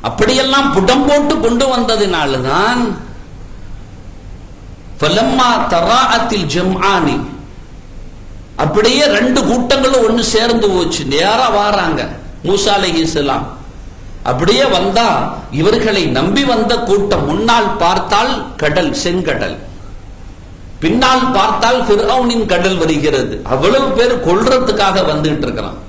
அப்படியெல்லாம் புடம் போட்டு கொண்டு வந்ததினால்தான் ஃபலம்மா தராஅத்தில் ஜம்ஆனி, அப்படியே ரெண்டு கூட்டங்களும் ஒன்னு சேர்ந்து போச்சு. நேரா வாராங்க மூசா அலைஹிஸ்ஸலாம். அப்படியே வந்தா இவர்களை நம்பி வந்த கூட்டம் முன்னால் பார்த்தால் கடல், செங்கடல், பின்னால் பார்த்தால் ஃபிரௌனின் கடல் வருகிறது. அவ்வளவு பேர் கொல்றதுக்காக வந்துட்டு இருக்கிறான்.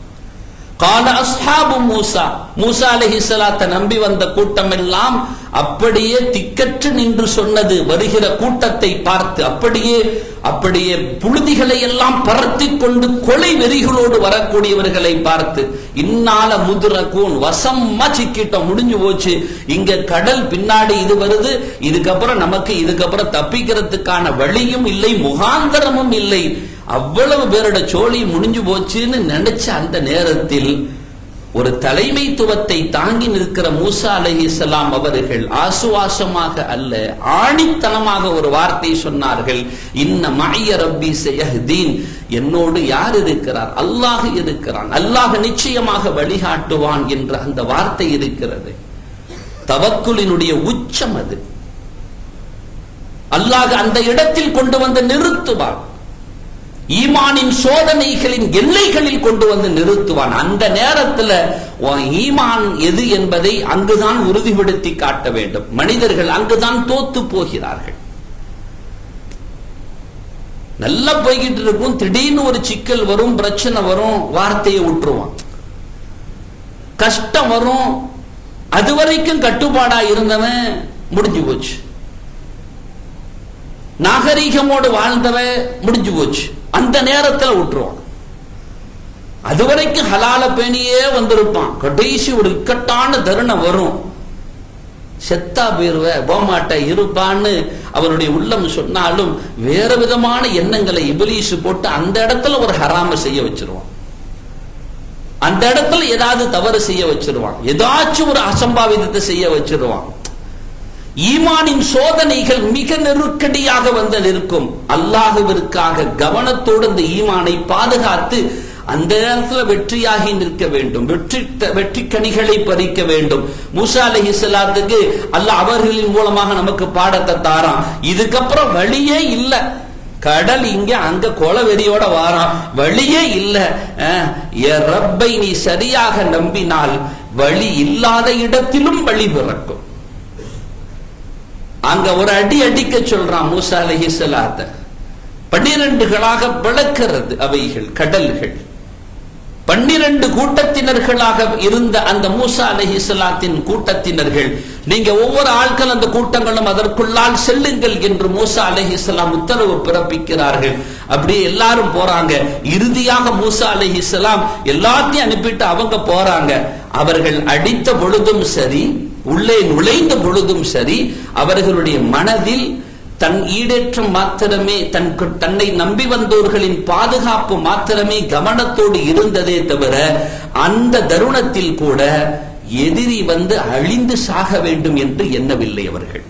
கால அஸ்ஹாபு மூசா, மூசா அலைஹிஸ்ஸலாத்தை நம்பி வந்த கூட்டம் எல்லாம் அப்படியே திக்கற்று நின்று சொன்னது வருகிற கூட்டத்தை பார்த்து. அப்படியே புழுதிகளை எல்லாம் பரத்தி கொண்டு கொலை வெறிகளோடு வரக்கூடியவர்களை பார்த்து, இன்னால முதுரகூன், வசமா சிக்கிட்டோம், முடிஞ்சு போச்சு, இங்க கடல் பின்னாடி இது வருது, இதுக்கப்புறம் தப்பிக்கிறதுக்கான வழியும் இல்லை, முகாந்தரமும் இல்லை, அவ்வளவு பேரோட சோழி முடிஞ்சு போச்சுன்னு நினைச்ச அந்த நேரத்தில் ஒரு தலைமைத்துவத்தை தாங்கி நிற்கிற மூசா அலைஹிஸ்ஸலாம் அவர்கள் ஆசுவாசமாக அல்ல, ஆணித்தனமாக ஒரு வார்த்தை சொன்னார்கள். இன்ன மஅய ரப்பி சயஹ்தீன், என்னோடு யார் இருக்கிறார்? அல்லாஹ் இருக்கிறான், அல்லாஹ் நிச்சயமாக வழிகாட்டுவான் என்ற அந்த வார்த்தை இருக்கிறது. தவக்குலினுடைய உச்சம் அது. அல்லாஹ் அந்த இடத்தில் கொண்டு வந்து நிறுத்துவான். ஈமானின் சோதனைகளின் எல்லைகளில் கொண்டு வந்து நிறுத்துவான். அந்த நேரத்தில் ஈமான் எது என்பதை அங்குதான் உறுதிப்படுத்தி காட்ட வேண்டும். மனிதர்கள் அங்குதான் தோத்து போகிறார்கள். நல்லா போய்கிட்டு இருக்கும், திடீர்னு ஒரு சிக்கல் வரும், பிரச்சனை வரும், வார்த்தையை விட்டுருவான். கஷ்டம் வரும், அதுவரைக்கும் கட்டுப்பாடா இருந்தவன் முடிஞ்சு போச்சு. நாகரீகமோடு வாழ்ந்தவன் முடிஞ்சு போச்சு, அந்த நேரத்தில் விட்டுருவான். அதுவரைக்கும் ஹலால பேணியே வந்திருப்பான். கடைசி ஒரு இக்கட்டான தருணம் வரும், செத்தா போயிருவ, போமாட்ட இருப்பான்னு அவனுடைய உள்ளம் சொன்னாலும் வேற விதமான எண்ணங்களை இபிலீஸ் போட்டு அந்த இடத்துல ஒரு ஹராம செய்ய வச்சிருவான். அந்த இடத்துல ஏதாவது தவறு செய்ய வச்சிருவான், ஏதாச்சும் ஒரு அசம்பாவிதத்தை செய்ய வச்சிருவான். ஈமானின் சோதனைகள் மிக நெருக்கடியாக வந்து நிற்கும். அல்லாஹ்விற்காக கவனத்தோடு இந்த ஈமானை பாதுகாத்து அந்த நேரத்தில் வெற்றியாகி நிற்க வேண்டும், வெற்றி கனிகளை பறிக்க வேண்டும். மூசா அலைஹிஸ்ஸலாத்துக்கு அல்லாஹ் அவர்களின் மூலமாக நமக்கு பாடத்தை தாரான். இதுக்கப்புறம் வழியே இல்லை, கடல் இங்க அங்க கொலவெறியோட வாரான், வழியே இல்லை. ரப்பை நீ சரியாக நம்பினால் வழி இல்லாத இடத்திலும் வழி பிறக்கும். அங்க ஒரு அடி அடிக்க சொல்றான் மூசா அலைஹிஸ்ஸலாத்தை. 12 பிளக்கிறது அவைகள், கடல்கள். 12 கூட்டத்தினர்களாக இருந்த அந்த மூசா அலைஹிஸ்ஸலாத்தின் கூட்டத்தினர்கள், நீங்க ஒவ்வொரு ஆட்கள் அந்த கூட்டங்களும் அதற்குள்ளால் செல்லுங்கள் என்று மூசா அலைஹிஸ்ஸலாம் உத்தரவு பிறப்பிக்கிறார்கள். அப்படியே எல்லாரும் போறாங்க. இறுதியாக மூசா அலைஹிஸ்ஸலாம் எல்லாத்தையும் அனுப்பிட்டு அவங்க போறாங்க. அவர்கள் அடித்த பொழுதும் சரி, உள்ளே நுழைந்த பொழுதும் சரி, அவர்களுடைய மனதில் தன் ஈடேற்றம் மாத்திரமே, தன்னை நம்பி வந்தோர்களின் பாதுகாப்பு மாத்திரமே கவனத்தோடு இருந்ததே தவிர அந்த தருணத்தில் கூட எதிரி வந்து அழிந்து சாக வேண்டும் என்று எண்ணவில்லை அவர்கள்.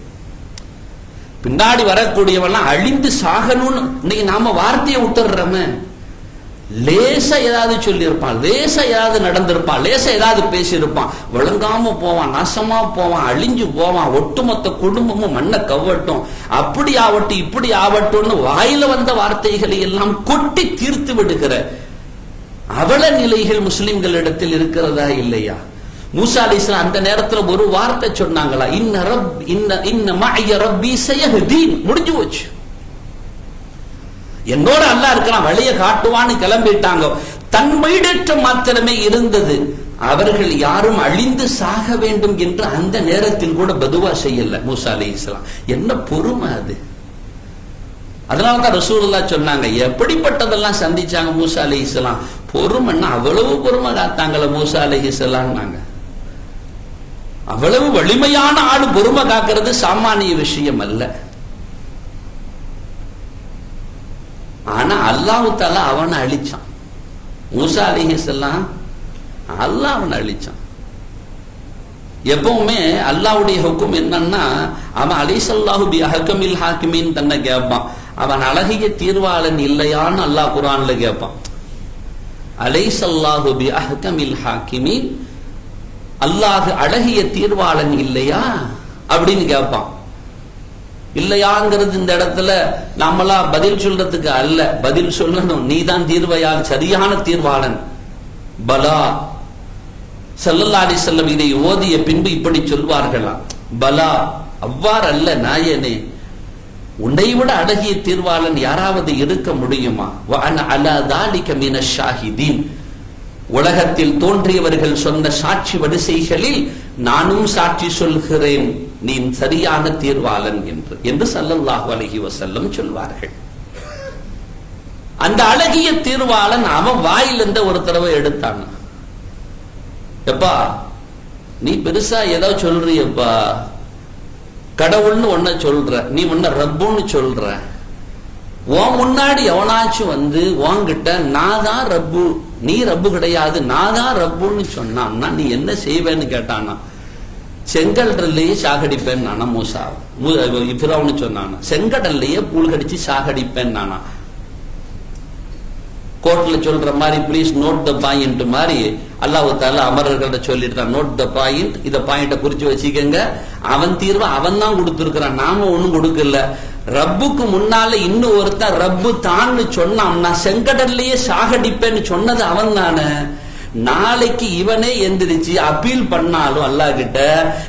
பின்னாடி வரக்கூடியவெல்லாம் அழிந்து சாகணும்னு இன்னைக்கு நாம வார்த்தையை விட்டுறோமே. லேசா ஏதாவது சொல்லியிருப்பான், லேசா ஏதாவது நடந்திருப்பான், லேசா ஏதாவது பேசியிருப்பான், விளங்காம போவான், நாசமா போவான், அழிஞ்சு போவான், ஒட்டுமொத்த குடும்பமும் மண்ணை கவ்வட்டும், அப்படி ஆவட்டும் இப்படி ஆவட்டும்னு வாயில வந்த வார்த்தைகளை எல்லாம் கொட்டி தீர்த்து விடுகிற அவல நிலைகள் முஸ்லிம்களிடத்தில் இருக்கிறதா இல்லையா? மூசா அலைஹிஸ்ஸலாம் அந்த நேரத்துல ஒரு வார்த்தை சொன்னாங்களா? இன்ன மஅய ரப்பி சயஹ்தீன். முடிஞ்சு போச்சு. என்னோட அல்லாஹ் இருக்கிறான், வழியை காட்டுவான்னு கிளம்பிட்டாங்க. தன்மையேற்றம் மாத்திரமே இருந்தது. அவர்கள் யாரும் அழிந்து சாக வேண்டும் என்று அந்த நேரத்தில் கூட பதுவா செய்யல மூசா அலைஹிஸ்ஸலாம். என்ன பொறுமை அது! அதனாலதான் ரசூலுல்லாஹ் சொன்னாங்க, எப்படிப்பட்டதெல்லாம் சந்திச்சாங்க மூசா அலைஹிஸ்ஸலாம். பொறுமைன்னா அவ்வளவு பொறுமை காத்தாங்கள மூசா அலைஹிஸ்ஸலாம். அவ்வளவு வலிமையான ஆளு பொறுமை காக்கிறது சாமானிய விஷயம் அல்ல. ஆனா அல்லாஹ் தஆலா அவனை அழிச்சான். மூசா அலைஹிஸ்ஸலாம் அல்லாஹ் அவனை அழிச்சான். எப்பவுமே அல்லாஹ்வுடைய ஹுக்கும் என்னன்னா, அவன் அலைஹிஸ்ஸல்லாஹு பி அஹ்கமில் ஹாக்கிமீன் தன்னை கேட்பான். அவன் அழகிய தீர்வாளன் இல்லையான்னு அல்லாஹ் குர்ஆன்ல கேட்பான். அலைஹிஸ்ஸல்லாஹு பி அஹ்கமில் ஹாக்கிமீன், அல்லாஹ் அழகிய தீர்வாளன் இல்லையா அப்படின்னு கேட்பான். இல்லையாங்கிறது இந்த இடத்துல நம்மளா பதில் சொல்றதுக்கு அல்ல, பதில் சொல்லணும். நீதான் தீர்வையால் சரியான தீர்வாளன். பலா ஸல்லல்லாஹு அலைஹி வஸல்லம் இதை ஓதிய பின்பு இப்படி சொல்வார்களாம், பலா அவ்வாறு அல்ல நாயனே, உன்னை விட அழகிய தீர்வாளன் யாராவது இருக்க முடியுமா? வ அன அலா தாலிக மினஷ் ஷாஹிதீன், உலகத்தில் தோன்றியவர்கள் சொன்ன சாட்சி வரிசைகளில் நானும் சாட்சி சொல்கிறேன், நீ சரியான தீர்வாளன் என்று ஸல்லல்லாஹு அலைஹி வஸல்லம் சொல்வார்கள். அந்த அழகிய தீர்வாளன் அவன் வாயிலிருந்த ஒரு தடவை எடுத்தான். எப்பா நீ பெருசா ஏதோ சொல்றியப்பா, கடவுள்னு ஒன்ன சொல்ற, நீ ஒன்ன ரப்புன்னு சொல்ற, உன் முன்னாடி எவனாச்சும் வந்து உன்கிட்ட நான் தான் ரப்பு, நீ ரப்பு கிடையாது, நான் தான் ரப்புன்னு சொன்னான்னா நீ என்ன செய்வேன்னு கேட்டானா? செங்கடல்லையே சாகடிப்பேன் நானா மூசா ஃபிரௌன் சொன்னானா? செங்கடல்லையே பூழ்கடிச்சு சாகடிப்பேன் நானா? கோர்ட்ல சொல்ற மாதிரி ப்ளீஸ் நோட் த பாயிண்ட் மாதிரி அல்லாஹ் தஆலா அமரர்கள்ட்ட சொல்லிட்டான், நோட் த பாயிண்ட், இத பாயிண்ட குறிச்சு வச்சுக்கங்க. அவன் தீர்வை அவன் தான் கொடுத்திருக்கிறான், நாம ஒண்ணும் கொடுக்கல. ரப்புக்கு முன்னால இன்னும் ஒருத்தன் ரப்பு தான்னு சொன்னான்னா செங்கடல்லையே சாகடிப்பேன்னு சொன்னது அவன் தானே. நாளைக்கு இவனே எந்திரிச்சு அப்பீல் பண்ணாலும் அல்லாஹ் கிட்ட,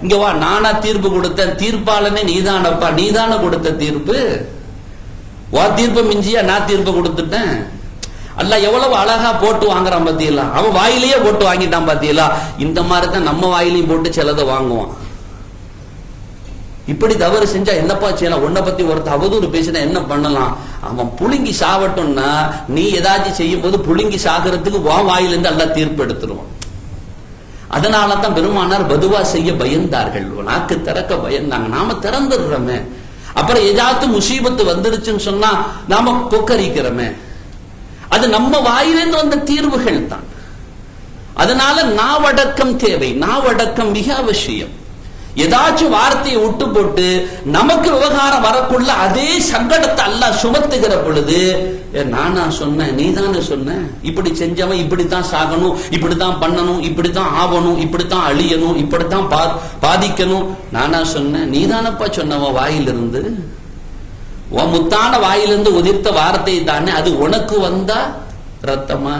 இங்க வா நானா தீர்ப்பு கொடுத்தேன், தீர்ப்பாளனே நீதானப்பா, நீதான கொடுத்த தீர்ப்பு, வா தீர்ப்பு மிஞ்சியா நான் தீர்ப்பு கொடுத்துட்டேன். அல்லாஹ் எவ்வளவு அழகா போட்டு வாங்குறான் பாத்தீங்களா? அவன் வாயிலேயே போட்டு வாங்கிட்டான் பாத்தீங்களா? இந்த மாதிரிதான் நம்ம வாயிலையும் போட்டு சிலதை வாங்குவான். இப்படி தவறு செஞ்சா என்னப்பா செய்யலாம்? உன்னை பத்தி ஒருத்தர் அவதூறு பேசினா என்ன பண்ணலாம்? அவன் புழுங்கி சாவட்டும்னா நீ ஏதாச்சும் செய்யும் போது புழுங்கி சாகிறதுக்கு வாயிலிருந்து அல்லாஹ் தீர்ப்பு எடுத்துருவான். அதனாலதான் பெருமானார் பதுவா செய்ய பயந்தார்கள், நாக்கு திறக்க பயந்தாங்க. நாம திறந்துடுறோமே, அப்புறம் ஏதாவது முசீபத்து வந்துருச்சுன்னு சொன்னா நாம கொக்கரிக்கிறோமே. அது நம்ம வாயிலிருந்து வந்த தீர்வுகள் தான். அதனால நாவடக்கம் தேவை. நாவடக்கம் மிக அவசியம். ஏதாச்சும் வார்த்தையை விட்டு போட்டு நமக்கு விவகாரம் வரக்குள்ள அதே சங்கடத்தை அல்லாஹ் சுமத்துகிற பொழுது, நானா சொன்னேன், நீதானே சொன்ன, இப்படி செஞ்சவன் இப்படித்தான் சாகணும், இப்படித்தான் பண்ணணும், இப்படித்தான் ஆகணும், இப்படித்தான் அழியணும், இப்படித்தான் பாதிக்கணும், நானா சொன்னேன், நீதானப்பா சொன்னவன் வாயிலிருந்து, உன் முத்தான வாயிலிருந்து உதிர்த்த வார்த்தை தானே, அது உனக்கு வந்தா ரத்தமா?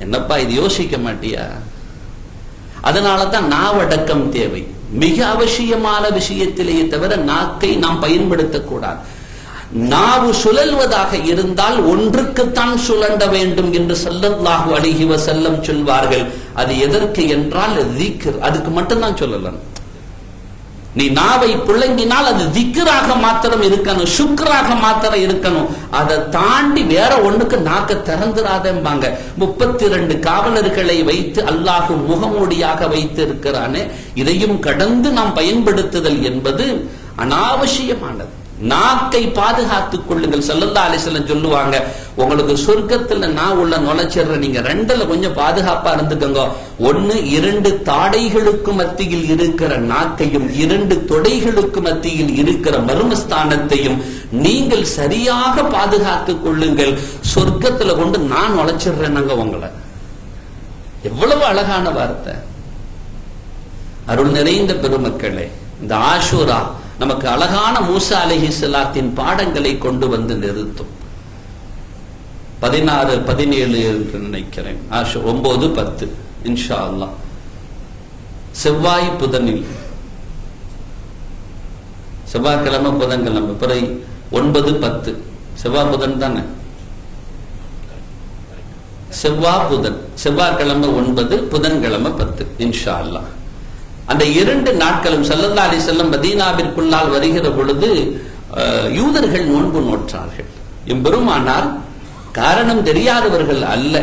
என்னப்பா இது யோசிக்க மாட்டியா? அதனாலதான் நாவடக்கம் தேவை. மிக அவசியமான விஷயத்திலேயே தவிர நாக்கை நாம் பயன்படுத்தக்கூடாது. நாவு சுழல்வதாக இருந்தால் ஒன்றுக்குத்தான் சுழண்ட வேண்டும் என்று ஸல்லல்லாஹு அலைஹி வஸல்லம் சொல்வார்கள். அது எதற்கு என்றால் திக்ர், அதுக்கு மட்டும்தான் சொல்லலாம். நீ நாவை புழங்கினால் அது திக்ராக மாத்திரம் இருக்கணும், சுக்ராக மாத்திரம் இருக்கணும். அதை தாண்டி வேற ஒண்ணுக்கு நாக்க திறந்துராதம்பாங்க. 32 காவலர்களை வைத்து அல்லாஹ் முகமூடியாக வைத்து இருக்கிறானே, இதையும் கடந்து நாம் பயன்படுத்துதல் என்பது அனாவசியமானது. நாக்கை பாதுகாத்துக் கொள்ளுங்கள். ஸல்லல்லாஹு அலைஹி வஸல்லம் சொல்லுவாங்க, உங்களுக்கு சொர்க்கத்துல நான் உள்ள நுழைச்சிடுற, நீங்க ரெண்டுல கொஞ்சம் பாதுகாப்பா இருந்துக்கங்க. ஒன்னு, 2 தாடைகளுக்கு மத்தியில் இருக்கிற நாக்கையும் 2 தொடைகளுக்கு மத்தியில் இருக்கிற மர்மஸ்தானத்தையும் நீங்கள் சரியாக பாதுகாத்துக் கொள்ளுங்கள். சொர்க்கத்துல கொண்டு நான் நுழைச்சிடுறேன்னாங்க உங்களை. எவ்வளவு அழகான வார்த்தை. அருள் நிறைந்த பெருமக்களே, இந்த ஆஷூரா நமக்கு அழகான மூசா அலைஹிஸ்ஸலாத்தின் பாடங்களை கொண்டு வந்து நிறுத்தும். 16, 17 என்று நினைக்கிறேன். 9, 10 இன்ஷா அல்லாஹ். செவ்வாய் புதனில், செவ்வாய்க்கிழமை புதன்கிழமை பிறை 9, 10 செவ்வாய் புதன் தானே, செவ்வாய் புதன், செவ்வாய்க்கிழமை 9, புதன்கிழமை 10 இன்ஷா அல்லாஹ். அந்த 2 நாட்களும் ஸல்லல்லாஹு அலைஹி வஸல்லம் மதீனாவிற்குள்ளால் வருகிற பொழுது யூதர்கள் நோன்பு நோற்றார்கள். எம்பெருமானார் காரணம் தெரியாதவர்கள் அல்ல,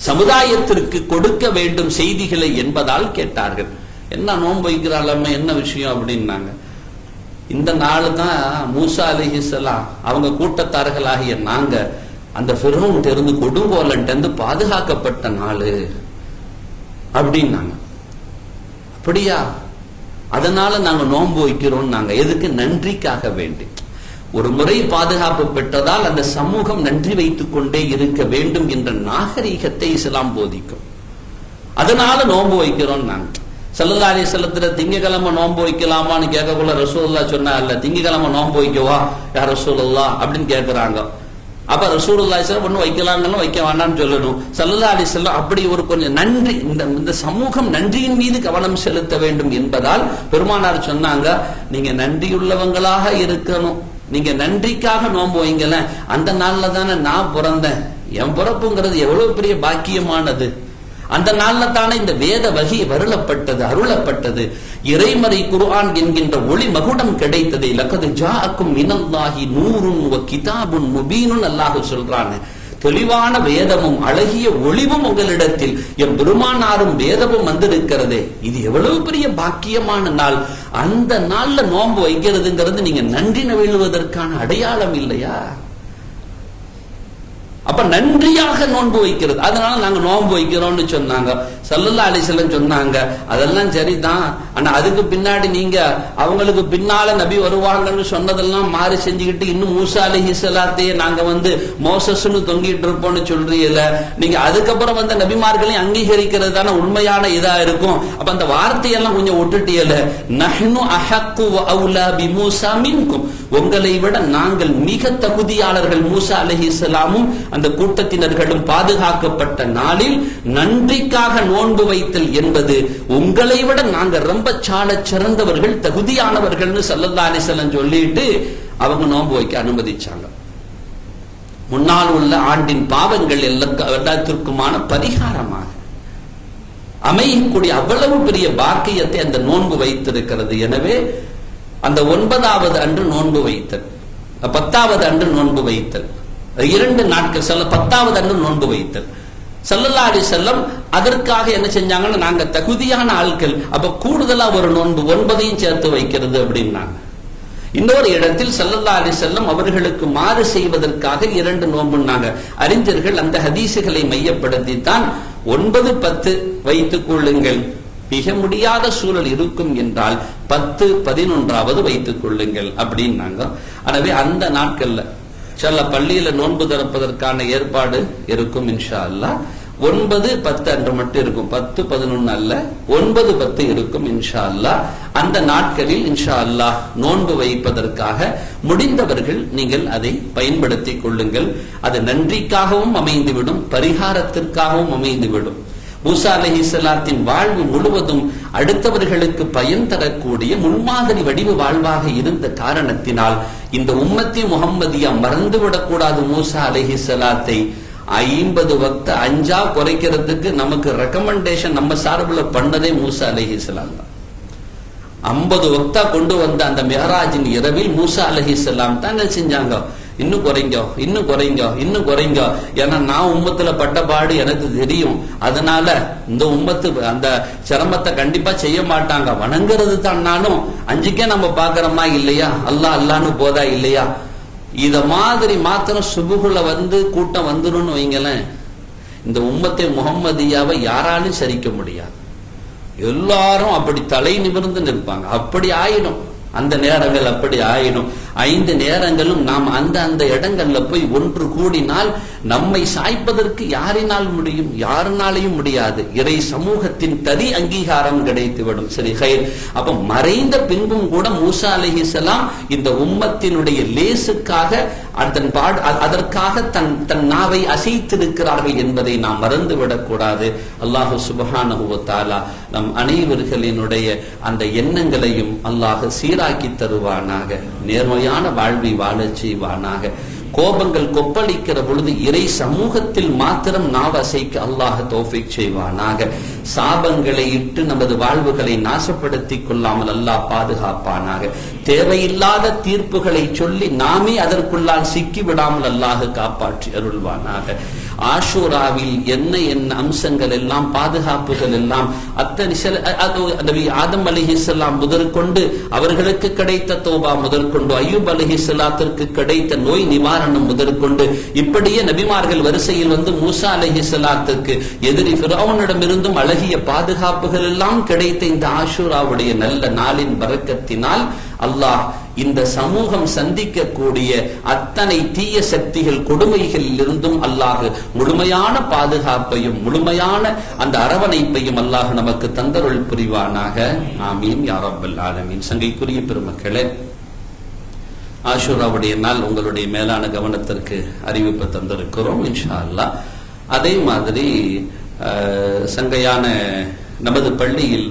சமுதாயத்திற்கு கொடுக்க வேண்டும் செய்திகளை என்பதால் கேட்டார்கள். என்ன நோன்பு வைக்கிறாளம்மா, என்ன விஷயம் அப்படின்னாங்க. இந்த நாள் தான் மூசா அலைஹிஸ்ஸலாம் அவங்க கூட்டத்தார்களாகிய நாங்க அந்த ஃபிரௌன் இருந்து கொடுங்கோலன்ட்டு பாதுகாக்கப்பட்ட நாள் அப்படின்னாங்க. அப்படியா, அதனால நாங்க நோன்பு வைக்கிறோம். நாங்க எதுக்கு? நன்றிக்காக வேண்டி. ஒரு முறை பாதுகாப்பு பெற்றதால் அந்த சமூகம் நன்றி வைத்துக் கொண்டே இருக்க வேண்டும் என்ற நாகரீகத்தை இஸ்லாம் போதிக்கும். அதனால நோன்பு வைக்கிறோம். நாங்க ஸல்லல்லாஹு அலைஹி வஸல்லம் திங்கக்கிழமை நோன்பு வைக்கலாமான்னு கேட்கக்குள்ள ரசூலுல்லாஹ் சொன்னா, இல்ல திங்கக்கிழமை நோன்பு வைக்கவா யா ரசூலுல்லாஹ் அப்படின்னு கேட்கிறாங்க. அப்ப ரசூலுல்லாஹி ஸல்லல்லாஹு ஒண்ணு வைக்கலாம்னு வைக்க வேண்டாம்னு சொல்லணும். ஸல்லல்லாஹு அலைஹி வஸல்லம் அப்படி ஒரு கொஞ்சம் நன்றி, இந்த சமூகம் நன்றியின் மீது கவனம் செலுத்த வேண்டும் என்பதால் பெருமானார் சொன்னாங்க, நீங்க நன்றியுள்ளவங்களாக இருக்கணும், நீங்க நன்றிக்காக நோன்பு வைங்கல. அந்த நாள்ல தானே நான் பிறந்தேன், என் பிறப்புங்கிறது எவ்வளவு பெரிய பாக்கியமானது. அந்த நாள்ல தானே இந்த வேத வகி வருளப்பட்டது, அருளப்பட்டது, இறைமறை குர்ஆன் என்கின்ற ஒளி மகுடம் கிடைத்தது. லகத் ஜாஅக்கும் மினல்லாஹி நூருன் வ கிதாபுன் முபீனுன் அல்லாஹ் சொல்றானே, தெளிவான வேதமும் அழகிய ஒளிவும் உங்களிடத்தில், என் பெருமானாரும் வேதமும் வந்திருக்கிறதே, இது எவ்வளவு பெரிய பாக்கியமான நாள். அந்த நாள்ல நோன்பு வைக்கிறதுங்கிறது நீங்க நன்றி நவிழுவதற்கான அடையாளம் இல்லையா? அப்ப நன்றியாக நோன்பு வைக்கிறது. அதனால நாங்க நோன்பு வைக்கிறோம்னு சொன்னாங்க. ஸல்லல்லாஹு அலைஹி வஸல்லம் சொன்னாங்க, அதெல்லாம் சரிதான், ஆனா அதுக்கு பின்னாடி நீங்க அவங்களுக்கு பின்னால நபி வருவாங்கன்னு சொன்னதெல்லாம் மாறி செஞ்சுக்கிட்டு இன்னும் மூசா அலைஹிஸ்ஸலாத்தையே நாங்க மோசஸ்னு தொங்கிட்டு இருப்போம்னு சொல்றீங்கல்ல, நீங்க அதுக்கப்புறம் நபிமார்களையும் அங்கீகரிக்கிறது தானே உண்மையான இதா இருக்கும். அப்ப அந்த வார்த்தையெல்லாம் கொஞ்சம் விட்டுட்டியல. நஹ்னு அஹக்கு வ அவுலா பி மூசா மின்கும், உங்களை விட நாங்கள் மிக தகுதியாளர்கள். மூசா அலைஹிஸ்ஸலாமும் அந்த கூட்டத்தினர்களும் பாதுகாக்கப்பட்ட நாளில் நன்றிக்காக நோன்பு வைத்தல் என்பது உங்களை விட நாங்க ரொம்ப சால சிறந்தவர்கள், தகுதியானவர்கள் ஸல்லல்லாஹு அலைஹி வஸல்லம் சொல்லிட்டு அவங்க நோன்பு வைக்க அனுமதிச்சாங்க. முன்னால் உள்ள ஆண்டின் பாவங்கள் எல்லாத்திற்குமான பரிகாரமாக அமையக்கூடிய அவ்வளவு பெரிய பாக்கியத்தை அந்த நோன்பு வைத்திருக்கிறது. எனவே அந்த 9வது அன்று நோன்பு வைத்தல், 10வது அன்று நோன்பு வைத்தல், 2 நாட்கள் 10வது அன்று நோன்பு வைத்தல். ஸல்லல்லாஹு அலைஹி வஸல்லம் அதற்காக என்ன செஞ்சாங்கன்னா, நாங்க தகுதியான ஆட்கள், அப்ப கூடுதலா ஒரு நோன்பு 9ஐயும் சேர்த்து வைக்கிறது அப்படின்னாங்க. இன்னொரு இடத்தில் ஸல்லல்லாஹு அலைஹி வஸல்லம் அவர்களுக்கு மாறு செய்வதற்காக 2 நோன்புன்னாங்க. அறிஞர்கள் அந்த ஹதீசுகளை மையப்படுத்தித்தான் 9, 10 வைத்துக் கொள்ளுங்கள், மிக முடியாத சூழல் இருக்கும் என்றால் 10, 11வது வைத்துக் கொள்ளுங்கள் அப்படின்னாங்க. எனவே அந்த நாட்கள்ல பள்ளியில நோன்பு திறப்பதற்கான ஏற்பாடு இருக்கும் இன்ஷா அல்லாஹ். 9, 10 அன்று மட்டும் இருக்கும், 10, 11 அல்ல, 9, 10 இருக்கும் இன்ஷா அல்லாஹ். அந்த நாட்களில் இன்ஷா அல்லாஹ் நோன்பு வைப்பதற்காக முடிந்தவர்கள் நீங்கள் அதை பயன்படுத்திக் கொள்ளுங்கள். அது நன்றிக்காகவும் அமைந்துவிடும், பரிகாரத்திற்காகவும் அமைந்துவிடும். மூசா அலைஹிஸ்ஸலாத்தின் வாழ்வு முழுவதும் அடுத்தவர்களுக்கு பயன் தரக்கூடிய முன்மாதிரி வடிவு வாழ்வாக இருந்த காரணத்தினால் இந்த உம்மத்தி முஹம்மதியா மறந்துவிடக் கூடாது. மூசா அலைஹிஸ்ஸலாத்தை 50 வக்த 5ஆ குறைக்கிறதுக்கு நமக்கு ரெக்கமெண்டேஷன் நம்ம சார்பில் பண்ணதே மூசா அலைஹிஸ்ஸலாம் தான். 50 வக்தா கொண்டு வந்த அந்த மிஹராஜின் இரவில் மூசா அலைஹிஸ்ஸலாம் தான் என்ன செஞ்சாங்க, இன்னும் குறைங்க, இன்னும் குறைங்க, இன்னும் குறைங்க. ஏன்னா நான் உம்மத்துல பட்ட பாடு எனக்கு தெரியும். அதனால இந்த உம்மத்து அந்த சிரமத்தை கண்டிப்பா செய்ய மாட்டாங்க. வணங்குறது தான்னாலும் அஞ்சுக்கே நம்ம பாக்குறோமா இல்லையா? அல்லாஹ் அல்லான்னு போதா இல்லையா? இத மாதிரி மாத்திரம் சுபுகுல கூட்டம் வந்துரும்னு வைங்களேன், இந்த உம்மத்தை முகம்மதியாவை யாராலும் சரிக்க முடியாது. எல்லாரும் அப்படி தலை நிமிர்ந்து நிற்பாங்க. அப்படி ஆயிடும் அந்த நேரங்கள், அப்படி ஆயிடும். 5 நேரங்களும் நாம் அந்த இடங்கள்ல போய் ஒன்று கூடினால் நம்மை சாய்ப்பதற்கு யாரினால் முடியும்? யாருனாலையும் முடியாது. இறை சமூகத்தின் தனி அங்கீகாரம் கிடைத்துவிடும். சரி, ஹைர். அப்ப மறைந்த பின்பும் கூட மூசா அலைஹிஸ்ஸலாம் இந்த உம்மத்தினுடைய லேசுக்காக அதற்காக தன் நாவை அசைத்திருக்கிறார்கள் என்பதை நாம் மறந்துவிடக் கூடாது. அல்லாஹு சுப்ஹானஹு வ தஆலா நம் அனைவர்களினுடைய அந்த எண்ணங்களையும் அல்லாஹ் சீராக்கி தருவானாக. நேர்மையான வாழ்வை வாழச் செய்வானாக. கோபங்கள் கொப்பளிக்கிற பொழுது இறை சமூகத்தில் மாத்திரம் நாவ் அசைக்க அல்லாஹ் தௌஃபீக் செய்வானாக. சாபங்களை இட்டு நமது வாழ்வுகளை நாசப்படுத்திக் கொள்ளாமல் அல்லாஹ் பாதுகாப்பானாக. தேவையில்லாத தீர்ப்புகளை சொல்லி நாமே அதற்குள்ளால் சிக்கி விடாமல் அல்லாஹ் காப்பாற்றி அருள்வானாக. ஆஷூராவில் என்ன அம்சங்கள் எல்லாம், பாதுகாப்புகள் எல்லாம் அத்தனை நபி ஆதம் அலைஹிஸ்ஸலாம் முதற்கொண்டு அவர்களுக்கு கிடைத்த தௌபா முதற்கொண்டு, அய்யூப் அலைஹிஸ்ஸலாத்திற்கு கிடைத்த நோய் நிவாரணம் முதற்கொண்டு, இப்படியே நபிமார்கள் வரிசையில் மூசா அலைஹிஸ்ஸலாத்துக்கு எதிரி ஃபிரௌனிடமிருந்தும் அழகிய பாதுகாப்புகள் எல்லாம் கிடைத்த இந்த ஆஷூராவுடைய நல்ல நாளின் பரக்கத்தினால் அல்லாஹ் இந்த சமூகம் சந்திக்கக்கூடிய அத்தனை தீய சக்திகள் கொடுமைகளில் இருந்தும் அல்லாஹ் முழுமையான பாதுகாப்பையும் முழுமையான அந்த அரவணைப்பையும் அல்லாஹ் நமக்கு தந்தருள் புரிவானாக. ஆமீன் யா ரப்பல் ஆலமீன். சங்கைக்குரிய பெருமக்களே, ஆஷூராவுடைய நாள் உங்களுடைய மேலான கவனத்திற்கு அறிவிப்பு தந்திருக்கிறோம் இன்ஷா அல்லாஹ். அதே மாதிரி சங்கையான நமது பள்ளியில்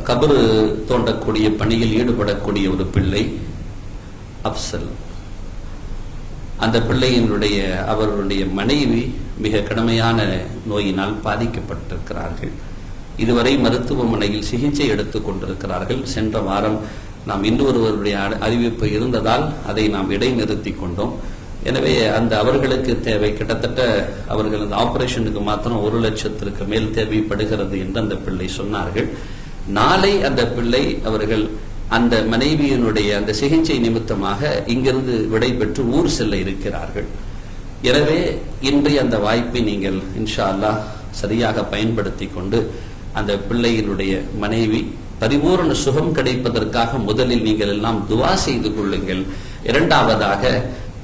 கபரு தோண்டக்கூடிய பணியில் ஈடுபடக்கூடிய ஒரு பிள்ளை அப்சல். அந்த பிள்ளையினுடைய அவருடைய மனைவி மிக கடுமையான நோயினால் பாதிக்கப்பட்டிருக்கிறார்கள். இதுவரை மருத்துவமனையில் சிகிச்சை எடுத்துக் கொண்டிருக்கிறார்கள். சென்ற வாரம் நாம் இன்னொருவருடைய அறிவிப்பு இருந்ததால் அதை நாம் இடைநிறுத்தி கொண்டோம். எனவே அந்த அவர்களுக்கு தேவை கிட்டத்தட்ட அவர்கள் அந்த ஆபரேஷனுக்கு மாத்திரம் 1 லட்சத்திற்கு மேல் தேவைப்படுகிறது என்று அந்த பிள்ளை சொன்னார்கள். நாளை அந்த பிள்ளை அவர்கள் அந்த மனைவியினுடைய அந்த சிகிச்சை நிமித்தமாக இங்கிருந்து விடைபெற்று ஊர் செல்ல இருக்கிறார்கள். எனவே இன்றைய அந்த வாய்ப்பை நீங்கள் இன்ஷா அல்லாஹ் சரியாக பயன்படுத்தி கொண்டு அந்த பிள்ளையினுடைய மனைவி பரிபூரண சுகம் கிடைப்பதற்காக முதலில் நீங்கள் எல்லாம் துவா செய்து கொள்ளுங்கள். இரண்டாவதாக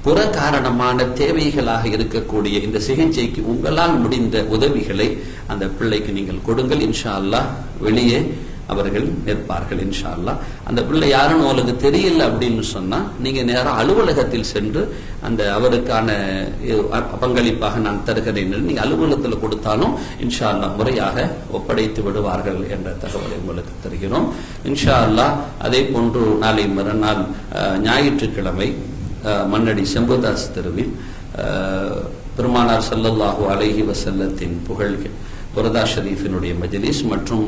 புற காரணமான தேவைகளாக இருக்கக்கூடிய இந்த சிகிச்சைக்கு உங்களால் முடிந்த உதவிகளை அந்த பிள்ளைக்கு நீங்கள் கொடுங்கள். இன்ஷா அல்லாஹ் வெளியே அவர்கள் நிற்பார்கள் இன்ஷா அல்லாஹ். அந்த பிள்ளை யாருன்னு உங்களுக்கு தெரியல அப்படின்னு சொன்னா நீங்க நேரம் அலுவலகத்தில் சென்று அந்த அவருக்கான பங்களிப்பாக நான் தருகிறேன் நீங்க அலுவலகத்தில் கொடுத்தாலும் இன்ஷா அல்லாஹ் முறையாக ஒப்படைத்து விடுவார்கள் என்ற தகவலை உங்களுக்கு தருகிறோம் இன்ஷா அல்லாஹ். அதே போன்று நாளை மறுநாள் ஞாயிற்றுக்கிழமை மண்ணடி செம்புதாஸ் தெருவில் பெருமானார் ஸல்லல்லாஹு அலைஹி வஸல்லத்தின் புகழ்கள் புரதா ஷரீஃபினுடைய மஜ்லிஸ் மற்றும்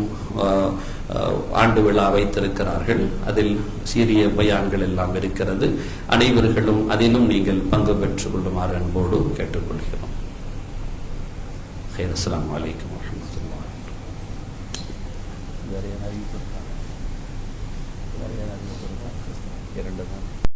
ஆண்டு விழா வைத்திருக்கிறார்கள். அதில் சீரிய பயான்கள் எல்லாம் இருக்கிறது. அனைவர்களும் அதிலும் நீங்கள் பங்கு பெற்றுக் கொள்ளுமாறு அன்போடு கேட்டுக்கொள்கிறோம். அஸ்ஸலாமு அலைக்கும் வரஹ்மத்துல்லாஹி.